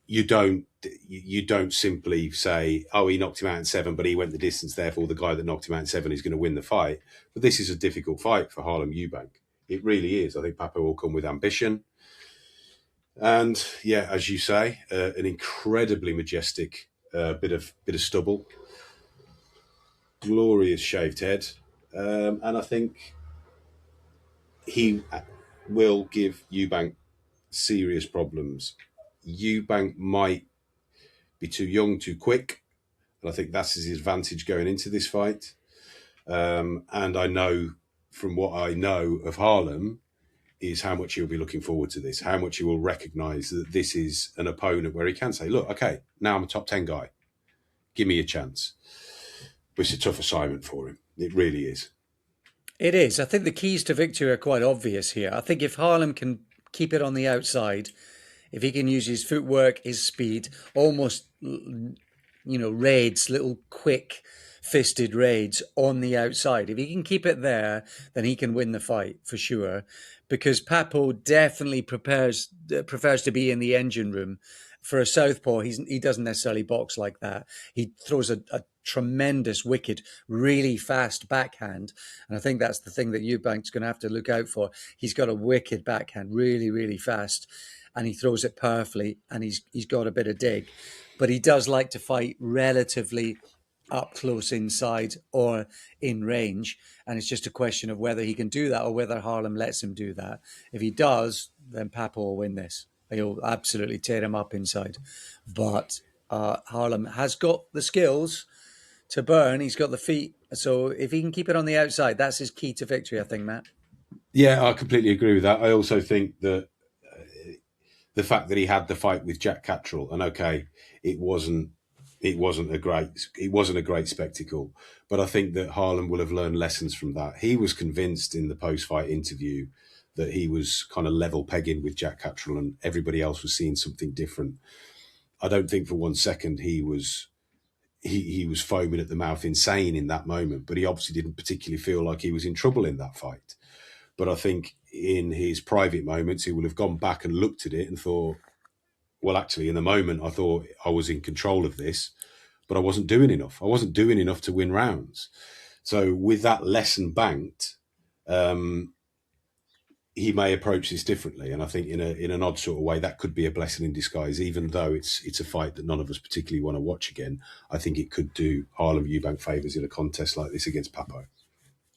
You don't simply say, oh, he knocked him out in 7, but he went the distance, therefore the guy that knocked him out in 7 is going to win the fight. But this is a difficult fight for Harlem Eubank. It really is. I think Papo will come with ambition. And yeah, as you say, an incredibly majestic bit of stubble, glorious shaved head, and I think he will give Eubank serious problems. Eubank might be too young, too quick, and I think that's his advantage going into this fight. And I know from what I know of Harlem is how much he'll be looking forward to this, how much he will recognise that this is an opponent where he can say, look, okay, now I'm a top 10 guy. Give me a chance. But it's a tough assignment for him. It really is. It is. I think the keys to victory are quite obvious here. I think if Harlem can keep it on the outside, if he can use his footwork, his speed, almost, raids, little quick fisted raids on the outside. If he can keep it there, then he can win the fight for sure. Because Papo definitely prefers to be in the engine room. For a southpaw, he doesn't necessarily box like that. He throws a tremendous, wicked, really fast backhand. And I think that's the thing that Eubank's going to have to look out for. He's got a wicked backhand, really, really fast. And he throws it powerfully, and he's got a bit of dig. But he does like to fight relatively up close inside or in range. And it's just a question of whether he can do that or whether Harlem lets him do that. If he does, then Papo will win this. He'll absolutely tear him up inside. But Harlem has got the skills to burn. He's got the feet. So if he can keep it on the outside, that's his key to victory, I think, Matt. Yeah, I completely agree with that. I also think that the fact that he had the fight with Jack Catterall, and okay, it wasn't a great spectacle, but I think that Harlem will have learned lessons from that. He was convinced in the post-fight interview that he was kind of level pegging with Jack Catterall and everybody else was seeing something different. I don't think for 1 second he was foaming at the mouth insane in that moment, but he obviously didn't particularly feel like he was in trouble in that fight. But I think in his private moments, he will have gone back and looked at it and thought, well, actually, in the moment, I thought I was in control of this, but I wasn't doing enough. I wasn't doing enough to win rounds. So with that lesson banked, he may approach this differently. And I think in an odd sort of way, that could be a blessing in disguise, even though it's a fight that none of us particularly want to watch again. I think it could do Harlem Eubank favours in a contest like this against Papo.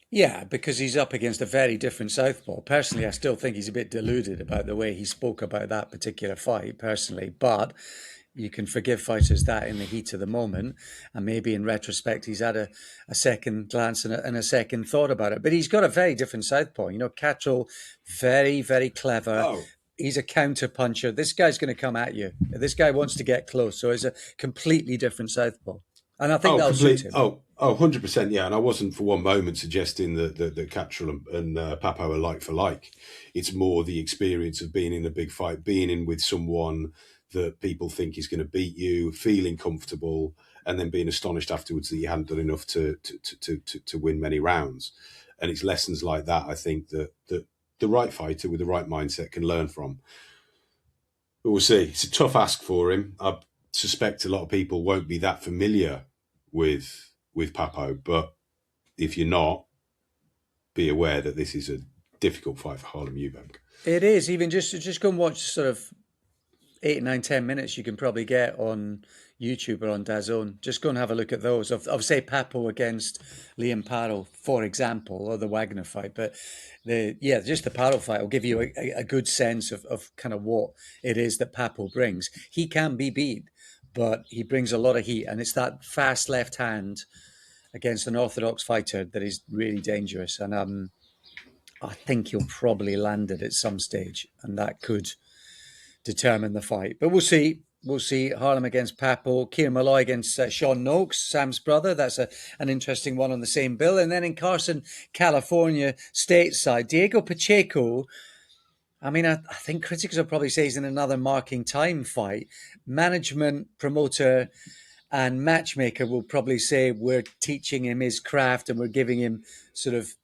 Yeah, because he's up against a very different southpaw. Personally, I still think he's a bit deluded about the way he spoke about that particular fight, personally. But you can forgive fighters that in the heat of the moment. And maybe in retrospect, he's had a second glance and a second thought about it. But he's got a very different southpaw. Catterall, very, very clever. Oh. He's a counter puncher. This guy's going to come at you. This guy wants to get close. So it's a completely different southpaw. And I think that'll suit him. 100%, yeah. And I wasn't for one moment suggesting that Catterall and Papo are like for like. It's more the experience of being in a big fight, being in with someone that people think is going to beat you, feeling comfortable, and then being astonished afterwards that you hadn't done enough to win many rounds. And it's lessons like that, I think, that the right fighter with the right mindset can learn from. But we'll see. It's a tough ask for him. I suspect a lot of people won't be that familiar with Papo, but if you're not, be aware that this is a difficult fight for Harlem Eubank. It is. Even just go and watch sort of 8, 9, 10 minutes you can probably get on YouTube or on DAZN. Just go and have a look at those of say Papo against Liam Parrow, for example, or the Wagner fight. But just the Parrow fight will give you a good sense of kind of what it is that Papo brings. He can be beat, but he brings a lot of heat, and it's that fast left hand against an orthodox fighter that is really dangerous. And I think he'll probably land it at some stage, and that could determine the fight. But we'll see. We'll see. Harlem against Papo, Kieran Malloy against Sean Noakes, Sam's brother. That's an interesting one on the same bill. And then in Carson, California, stateside, Diego Pacheco. I mean, I think critics will probably say he's in another marking time fight. Management, promoter, and matchmaker will probably say we're teaching him his craft and we're giving him sort of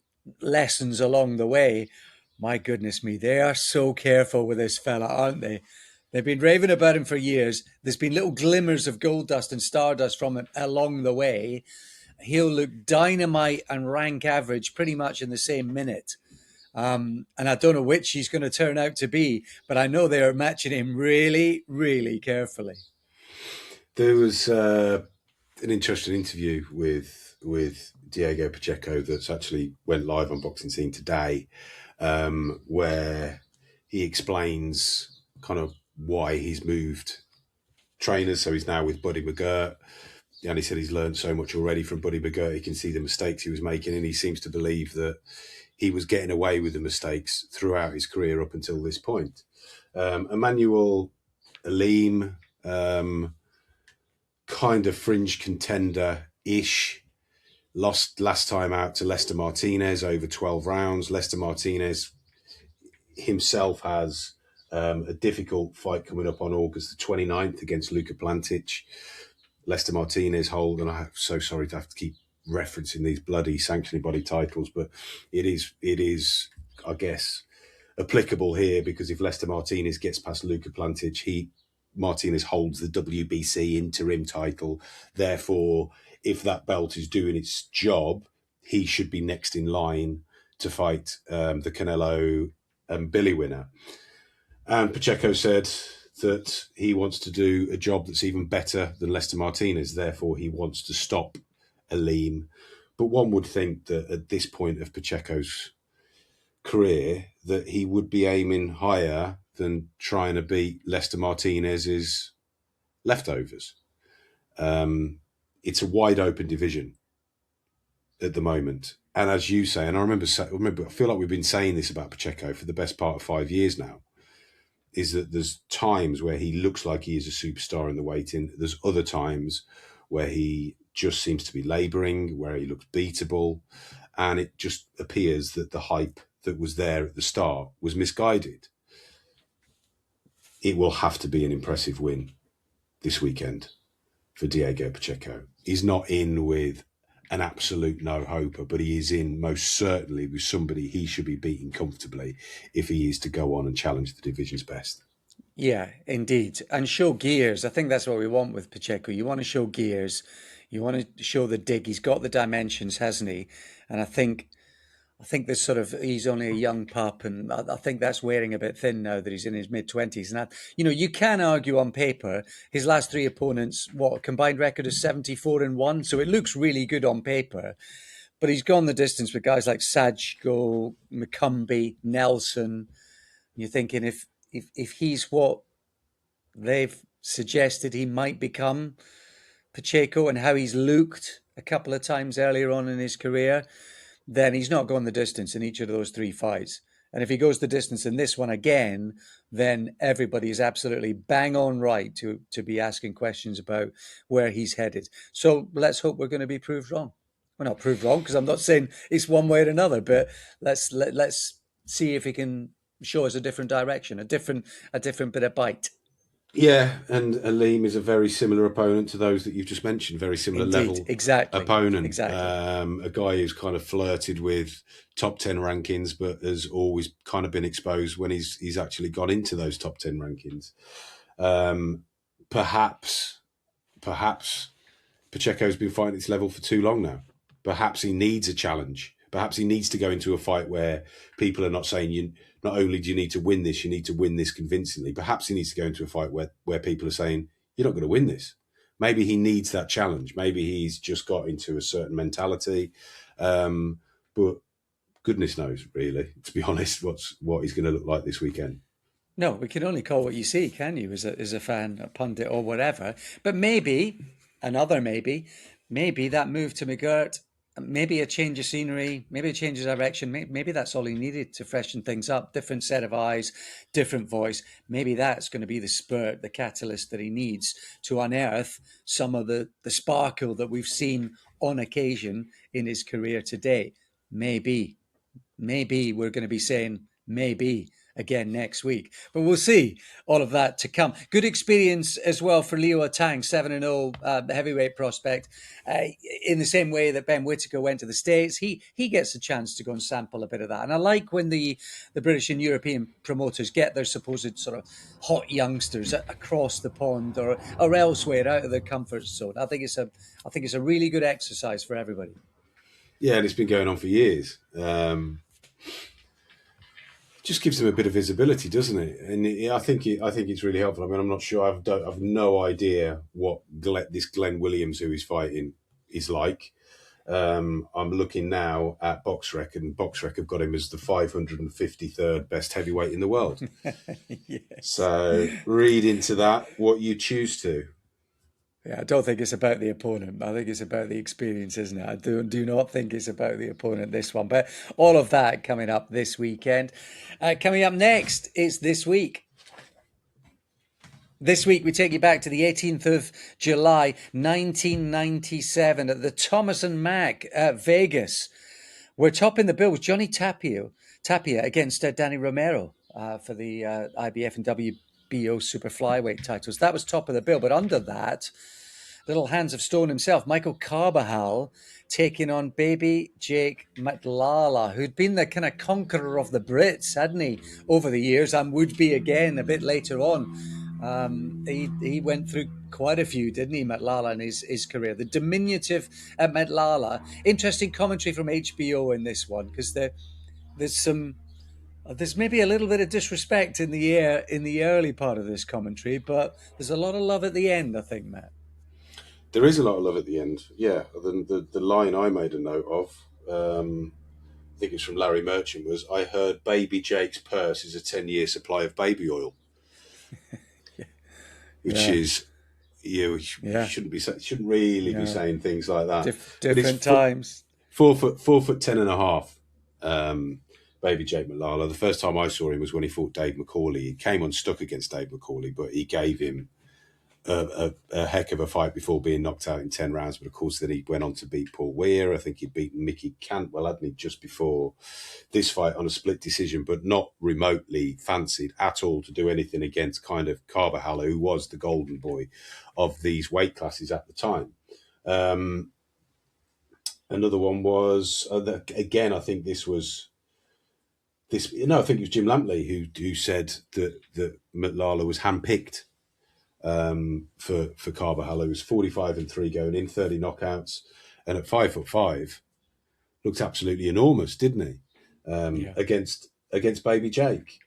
lessons along the way. My goodness me, they are so careful with this fella, aren't they? They've been raving about him for years. There's been little glimmers of gold dust and stardust from him along the way. He'll look dynamite and rank average pretty much in the same minute. And I don't know which he's going to turn out to be, but I know they are matching him really, really carefully. There was an interesting interview with Diego Pacheco that's actually went live on Boxing Scene today, where he explains kind of why he's moved trainers. So he's now with Buddy McGirt. And he said he's learned so much already from Buddy McGirt. He can see the mistakes he was making, and he seems to believe that he was getting away with the mistakes throughout his career up until this point. Emmanuel Aleem, kind of fringe contender-ish, lost last time out to Lester Martinez over 12 rounds. Lester Martinez himself has a difficult fight coming up on August the 29th against Luka Plantic. Lester Martinez hold, and I'm so sorry to have to keep referencing these bloody sanctioning body titles, but it is, I guess, applicable here, because if Lester Martinez gets past Luka Plantic, Martinez holds the WBC interim title. Therefore, if that belt is doing its job, he should be next in line to fight the Canelo and Billy winner. And Pacheco said that he wants to do a job that's even better than Lester Martinez. Therefore, he wants to stop Aleem. But one would think that at this point of Pacheco's career, that he would be aiming higher than trying to beat Lester Martinez's leftovers. It's a wide open division at the moment. And as you say, and I remember, I feel like we've been saying this about Pacheco for the best part of 5 years now, is that there's times where he looks like he is a superstar in the weight-in. There's other times where he just seems to be labouring, where he looks beatable. And it just appears that the hype that was there at the start was misguided. It will have to be an impressive win this weekend for Diego Pacheco. He's not in with an absolute no-hoper, but he is in most certainly with somebody he should be beating comfortably if he is to go on and challenge the division's best. Yeah, indeed. And show gears. I think that's what we want with Pacheco. You want to show gears. You want to show the dig. He's got the dimensions, hasn't he? And I think this sort of, he's only a young pup, and I think that's wearing a bit thin now that he's in his mid-20s. And you can argue on paper, his last three opponents, a combined record of 74-1, so it looks really good on paper. But he's gone the distance with guys like Sajko, McCumbee, Nelson. You're thinking if he's what they've suggested he might become, Pacheco, and how he's looked a couple of times earlier on in his career, then he's not gone the distance in each of those three fights. And if he goes the distance in this one again, then everybody is absolutely bang on right to be asking questions about where he's headed. So let's hope we're going to be proved wrong. Well, not proved wrong, because I'm not saying it's one way or another, but let's see if he can show us a different direction, a different bit of bite. Yeah, and Aleem is a very similar opponent to those that you've just mentioned. Very similar level opponent. Exactly. A guy who's kind of flirted with top 10 rankings, but has always kind of been exposed when he's actually got into those top 10 rankings. Perhaps Pacheco's been fighting this level for too long now. Perhaps he needs a challenge. Perhaps he needs to go into a fight where people are not saying, not only do you need to win this, you need to win this convincingly. Perhaps he needs to go into a fight where people are saying, you're not going to win this. Maybe he needs that challenge. Maybe he's just got into a certain mentality. But goodness knows, really, to be honest, what he's going to look like this weekend. No, we can only call what you see, can you, as a fan, a pundit, or whatever. But maybe that move to McGirt maybe a change of scenery, maybe a change of direction. Maybe that's all he needed to freshen things up. Different set of eyes, different voice. Maybe that's going to be the spurt, the catalyst that he needs to unearth some of the sparkle that we've seen on occasion in his career today. Maybe we're going to be saying maybe again next week, but we'll see. All of that to come. Good experience as well for Leo Atang, 7-0 heavyweight prospect. In the same way that Ben Whittaker went to the States, he gets a chance to go and sample a bit of that. And I like when the British and European promoters get their supposed sort of hot youngsters across the pond or elsewhere out of their comfort zone. I think it's a really good exercise for everybody. Yeah, and it's been going on for years. Just gives them a bit of visibility, doesn't it? And I think it's really helpful. I mean, I'm not sure. I've no idea what this Glenn Williams who he's fighting is like. I'm looking now at BoxRec, and BoxRec have got him as the 553rd best heavyweight in the world. Yes. So read into that what you choose to. Yeah, I don't think it's about the opponent. I think it's about the experience, isn't it? I do not think it's about the opponent, this one. But all of that coming up this weekend. Coming up next is this week. This week, we take you back to the 18th of July, 1997 at the Thomas and Mack at Vegas. We're topping the bill with Johnny Tapia against Danny Romero for the IBF and WBO super flyweight titles. That was top of the bill, but under that, little hands of stone himself, Michael Carbajal, taking on Baby Jake Matlala, who'd been the kind of conqueror of the Brits, hadn't he, over the years, and would be again a bit later on. He went through quite a few, didn't he, Matlala, in his career. The diminutive Matlala. Interesting commentary from HBO in this one, because there's maybe a little bit of disrespect in the air in the early part of this commentary, but there's a lot of love at the end, I think, Matt. There is a lot of love at the end. Yeah, the line I made a note of, I think it's from Larry Merchant, was, I heard Baby Jake's purse is a 10-year supply of baby oil. Which is, shouldn't really be saying things like that. Different times. 4'10.5". Baby Jake Matlala. The first time I saw him was when he fought Dave McCauley. He came unstuck against Dave McCauley, but he gave him a heck of a fight before being knocked out in 10 rounds. But of course, then he went on to beat Paul Weir. I think he'd beaten Mickey Cantwell, hadn't he, just before this fight on a split decision, but not remotely fancied at all to do anything against kind of Carbajal, who was the golden boy of these weight classes at the time. Another one was, again, I think this was... I think it was Jim Lampley who said that Matlala was handpicked for Carbajal. He was 45-3 going in, 30 knockouts, and at 5'5", looked absolutely enormous, didn't he? Against Baby Jake.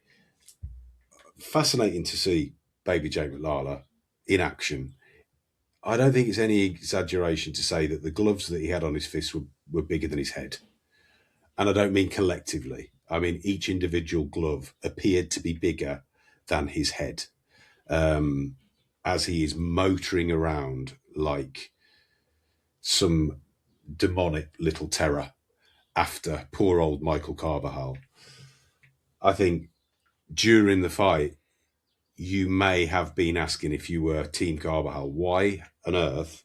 Fascinating to see Baby Jake Matlala in action. I don't think it's any exaggeration to say that the gloves that he had on his fists were bigger than his head. And I don't mean collectively. I mean, each individual glove appeared to be bigger than his head, as he is motoring around like some demonic little terror after poor old Michael Carbajal. I think during the fight, you may have been asking, if you were Team Carbajal, why on earth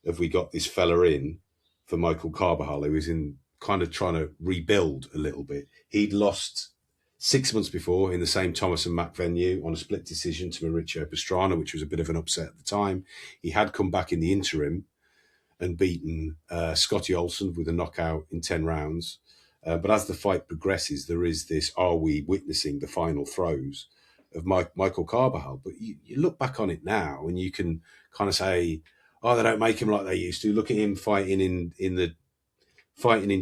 have we got this fella in for Michael Carbajal, who is in kind of trying to rebuild a little bit. He'd lost 6 months before in the same Thomas and Mack venue on a split decision to Mauricio Pastrana, which was a bit of an upset at the time. He had come back in the interim and beaten Scotty Olsen with a knockout in 10 rounds. But as the fight progresses, there is this, are we witnessing the final throes of Michael Carbajal? But you look back on it now and you can kind of say, oh, they don't make him like they used to. Look at him fighting in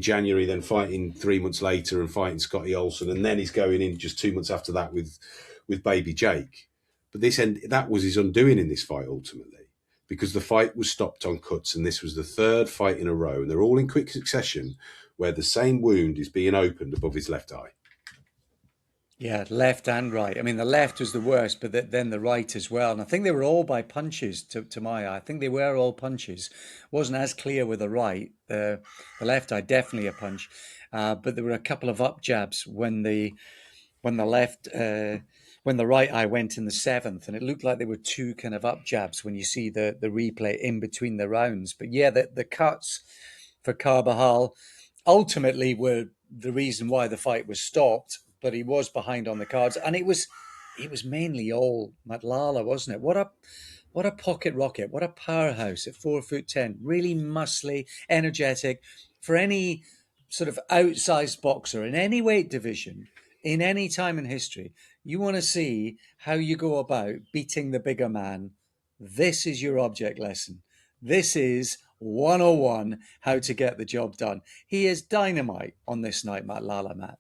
January, then fighting 3 months later and fighting Scotty Olsen, and then he's going in just 2 months after that with Baby Jake. But that was his undoing in this fight ultimately, because the fight was stopped on cuts, and this was the third fight in a row, and they're all in quick succession, where the same wound is being opened above his left eye. Yeah, left and right. I mean, the left was the worst, but then the right as well. And I think they were all by punches to my eye. I think they were all punches. Wasn't as clear with the right. The left eye definitely a punch, but there were a couple of up jabs when the left when the right eye went in the seventh, and it looked like there were two kind of up jabs when you see the replay in between the rounds. But yeah, the cuts for Carbajal ultimately were the reason why the fight was stopped. But he was behind on the cards, and it was mainly all Matlala, wasn't it? What a pocket rocket! What a powerhouse at 4'10". Really muscly, energetic for any sort of outsized boxer in any weight division in any time in history. You want to see how you go about beating the bigger man. This is your object lesson. This is 101 how to get the job done. He is dynamite on this night, Matlala, Matt.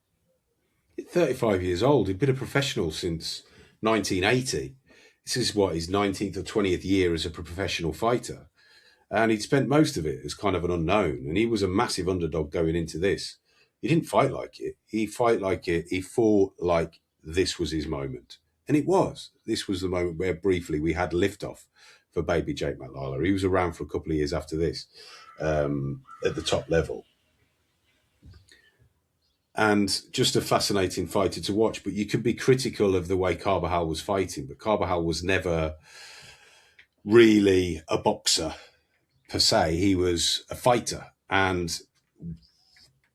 35 years old. He'd been a professional since 1980. This is what, his 19th or 20th year as a professional fighter. And he'd spent most of it as kind of an unknown. And he was a massive underdog going into this. He didn't fight like it. He fought like this was his moment. And it was. This was the moment where briefly we had liftoff for Baby Jake Matlala. He was around for a couple of years after this at the top level. And just a fascinating fighter to watch. But you could be critical of the way Carbajal was fighting. But Carbajal was never really a boxer per se. He was a fighter. And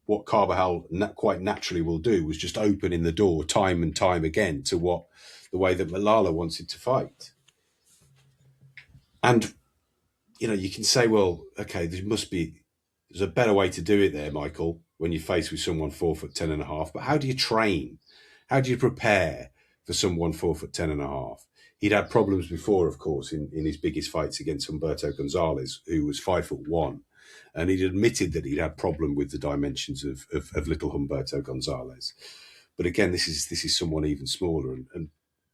what Carbajal quite naturally will do was just opening the door time and time again to the way that Matlala wanted to fight. And, you can say, well, okay, there's a better way to do it there, Michael, when you're faced with someone 4'10.5". But how do you train? How do you prepare for someone 4'10.5"? He'd had problems before, of course, in his biggest fights against Humberto Gonzalez, who was 5'1". And he'd admitted that he'd had problem with the dimensions of little Humberto Gonzalez. But again, this is someone even smaller. And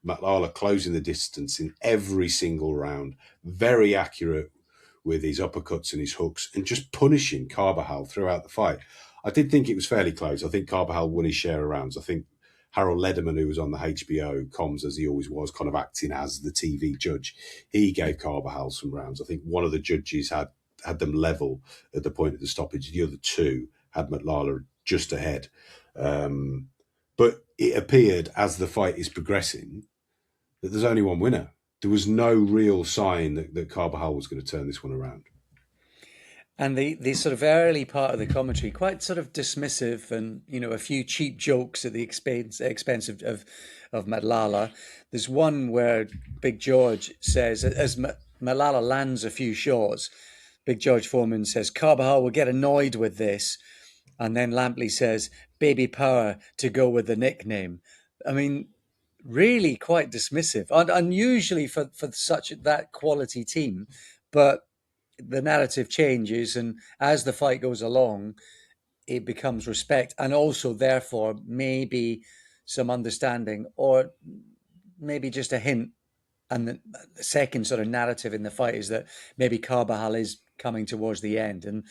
Matlala closing the distance in every single round, very accurate with his uppercuts and his hooks, and just punishing Carbajal throughout the fight. I did think it was fairly close. I think Carbajal won his share of rounds. I think Harold Lederman, who was on the HBO comms, as he always was, kind of acting as the TV judge, he gave Carbajal some rounds. I think one of the judges had them level at the point of the stoppage. The other two had Matlala just ahead. But it appeared, as the fight is progressing, that there's only one winner. There was no real sign that Carbajal was going to turn this one around. And the sort of early part of the commentary, quite sort of dismissive, and a few cheap jokes at the expense of Matlala. There's one where Big George says, as Matlala lands a few shots, Big George Foreman says, Carbajal will get annoyed with this. And then Lampley says, baby power to go with the nickname. I mean, really quite dismissive, unusually for such that quality team. But the narrative changes, and as the fight goes along, it becomes respect, and also therefore maybe some understanding, or maybe just a hint. And the second sort of narrative in the fight is that maybe Carbajal is coming towards the end, and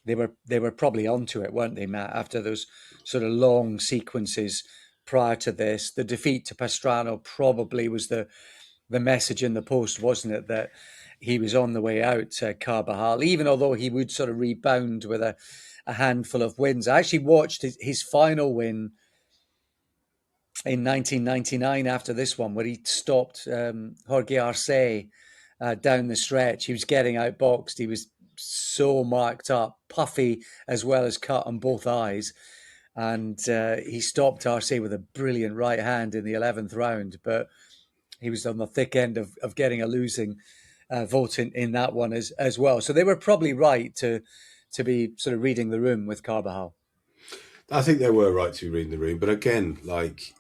they were probably onto it, weren't they, Matt? After those sort of long sequences prior to this, the defeat to Pastrano probably was the message in the post, wasn't it, that he was on the way out, Carbajal, even although he would sort of rebound with a handful of wins. I actually watched his final win in 1999 after this one, where he stopped Jorge Arce down the stretch. He was getting outboxed. He was so marked up, puffy as well as cut on both eyes. And he stopped Arce with a brilliant right hand in the 11th round. But he was on the thick end of getting a losing vote in that one as well. So they were probably right to be sort of reading the room with Carbajal. I think they were right to be reading the room. But again, like,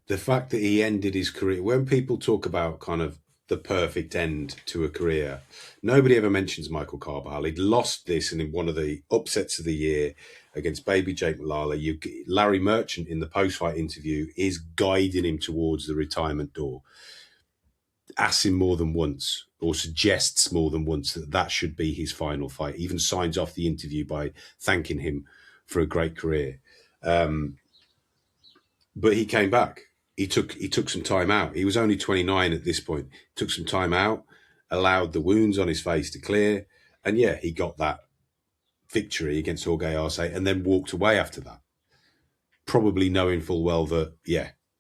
the fact that he ended his career, when people talk about kind of the perfect end to a career, nobody ever mentions Michael Carbajal. He'd lost this, and in one of the upsets of the year against Baby Jake Matlala, Larry Merchant in the post-fight interview is guiding him towards the retirement door, asks him more than once, or suggests more than once, that should be his final fight. Even signs off the interview by thanking him for a great career. but he came back. He took some time out. He was only 29 at this point. Took some time out, allowed the wounds on his face to clear, and yeah, he got that victory against Jorge Arce, and then walked away after that, probably knowing full well that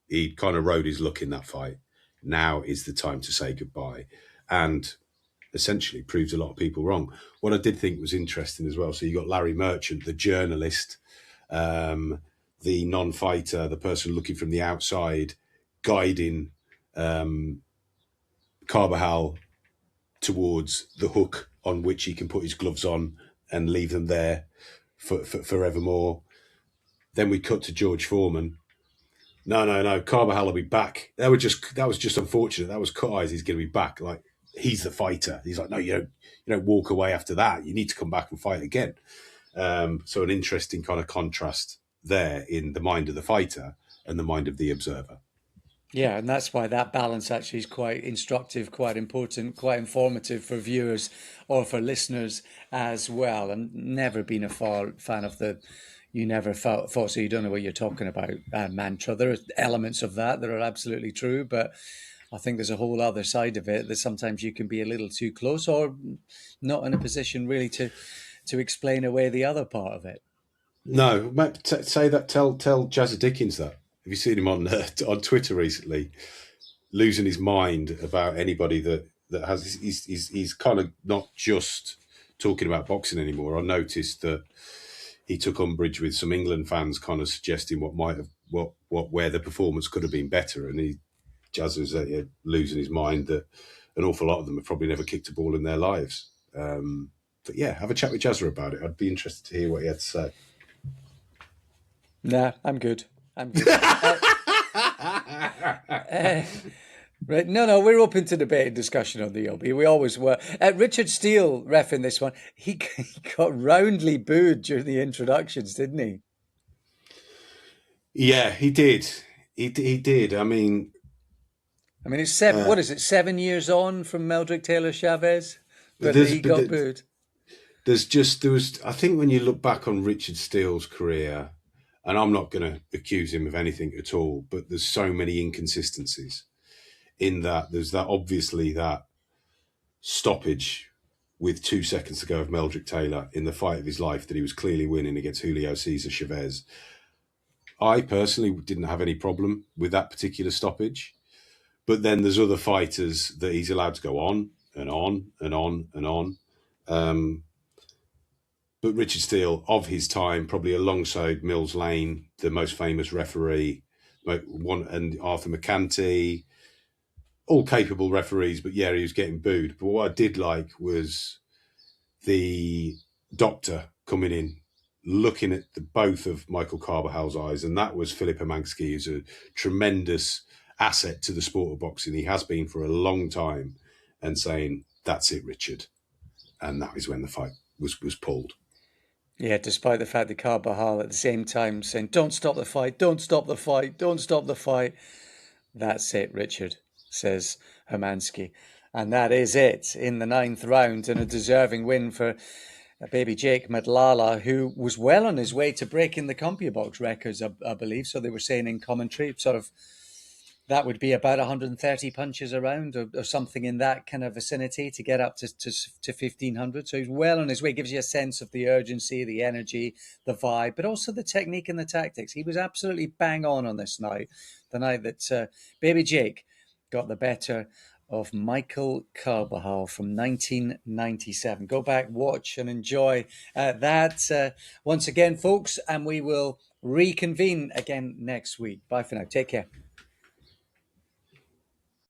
he kind of rode his luck in that fight. Now is the time to say goodbye, and essentially proved a lot of people wrong. What I did think was interesting as well. So you got Larry Merchant, the journalist, the non-fighter, the person looking from the outside, guiding Carbajal towards the hook on which he can put his gloves on and leave them there for forevermore. Then we cut to George Foreman. No, Carbajal will be back. That was just unfortunate. That was cut eyes. He's going to be back. Like, he's the fighter. He's like, no, you don't walk away after that. You need to come back and fight again. So an interesting kind of contrast there in the mind of the fighter and the mind of the observer. Yeah, and that's why that balance actually is quite instructive, quite important, quite informative for viewers or for listeners as well. And never been a fan of the "you never fought, so you don't know what you're talking about" mantra. There are elements of that are absolutely true, but I think there's a whole other side of it that sometimes you can be a little too close or not in a position really to explain away the other part of it. No, Matt, say that. Tell Jazza Dickens that. Have you seen him on Twitter recently, losing his mind about anybody that has? He's kind of not just talking about boxing anymore. I noticed that he took umbrage with some England fans kind of suggesting where the performance could have been better, and Jazza's losing his mind that an awful lot of them have probably never kicked a ball in their lives. But yeah, have a chat with Jazza about it. I'd be interested to hear what he had to say. Nah, I'm good. Right. No, we're open to debate and discussion on the OB. We always were. Richard Steele, ref in this one, he got roundly booed during the introductions, didn't he? Yeah, he did. He did. I mean, it's 7. What is it? 7 years on from Meldrick Taylor Chavez, but he got booed. There was. I think when you look back on Richard Steele's career, and I'm not going to accuse him of anything at all, but there's so many inconsistencies in that. There's that obviously that stoppage with 2 seconds to go of Meldrick Taylor in the fight of his life that he was clearly winning against Julio Cesar Chavez. I personally didn't have any problem with that particular stoppage. But then there's other fighters that he's allowed to go on and on and on and on. But Richard Steele, of his time, probably alongside Mills Lane, the most famous referee, and Arthur McCanty, all capable referees, but yeah, he was getting booed. But what I did like was the doctor coming in, looking at both of Michael Carbajal's eyes, and that was Filip Hermansky, who's a tremendous asset to the sport of boxing. He has been for a long time, and saying, "That's it, Richard," and that is when the fight was pulled. Yeah, despite the fact that Carbajal at the same time saying, "Don't stop the fight, don't stop the fight, don't stop the fight." That's it, Richard, says Hermansky. And that is it in the 9th round, and a deserving win for Baby Jake Matlala, who was well on his way to breaking the CompuBox records, I believe. So they were saying in commentary, sort of, that would be about 130 punches around or something in that kind of vicinity to get up to 1,500. So he's well on his way. Gives you a sense of the urgency, the energy, the vibe, but also the technique and the tactics. He was absolutely bang on this night, the night that Baby Jake got the better of Michael Carbajal from 1997. Go back, watch and enjoy that once again, folks, and we will reconvene again next week. Bye for now. Take care.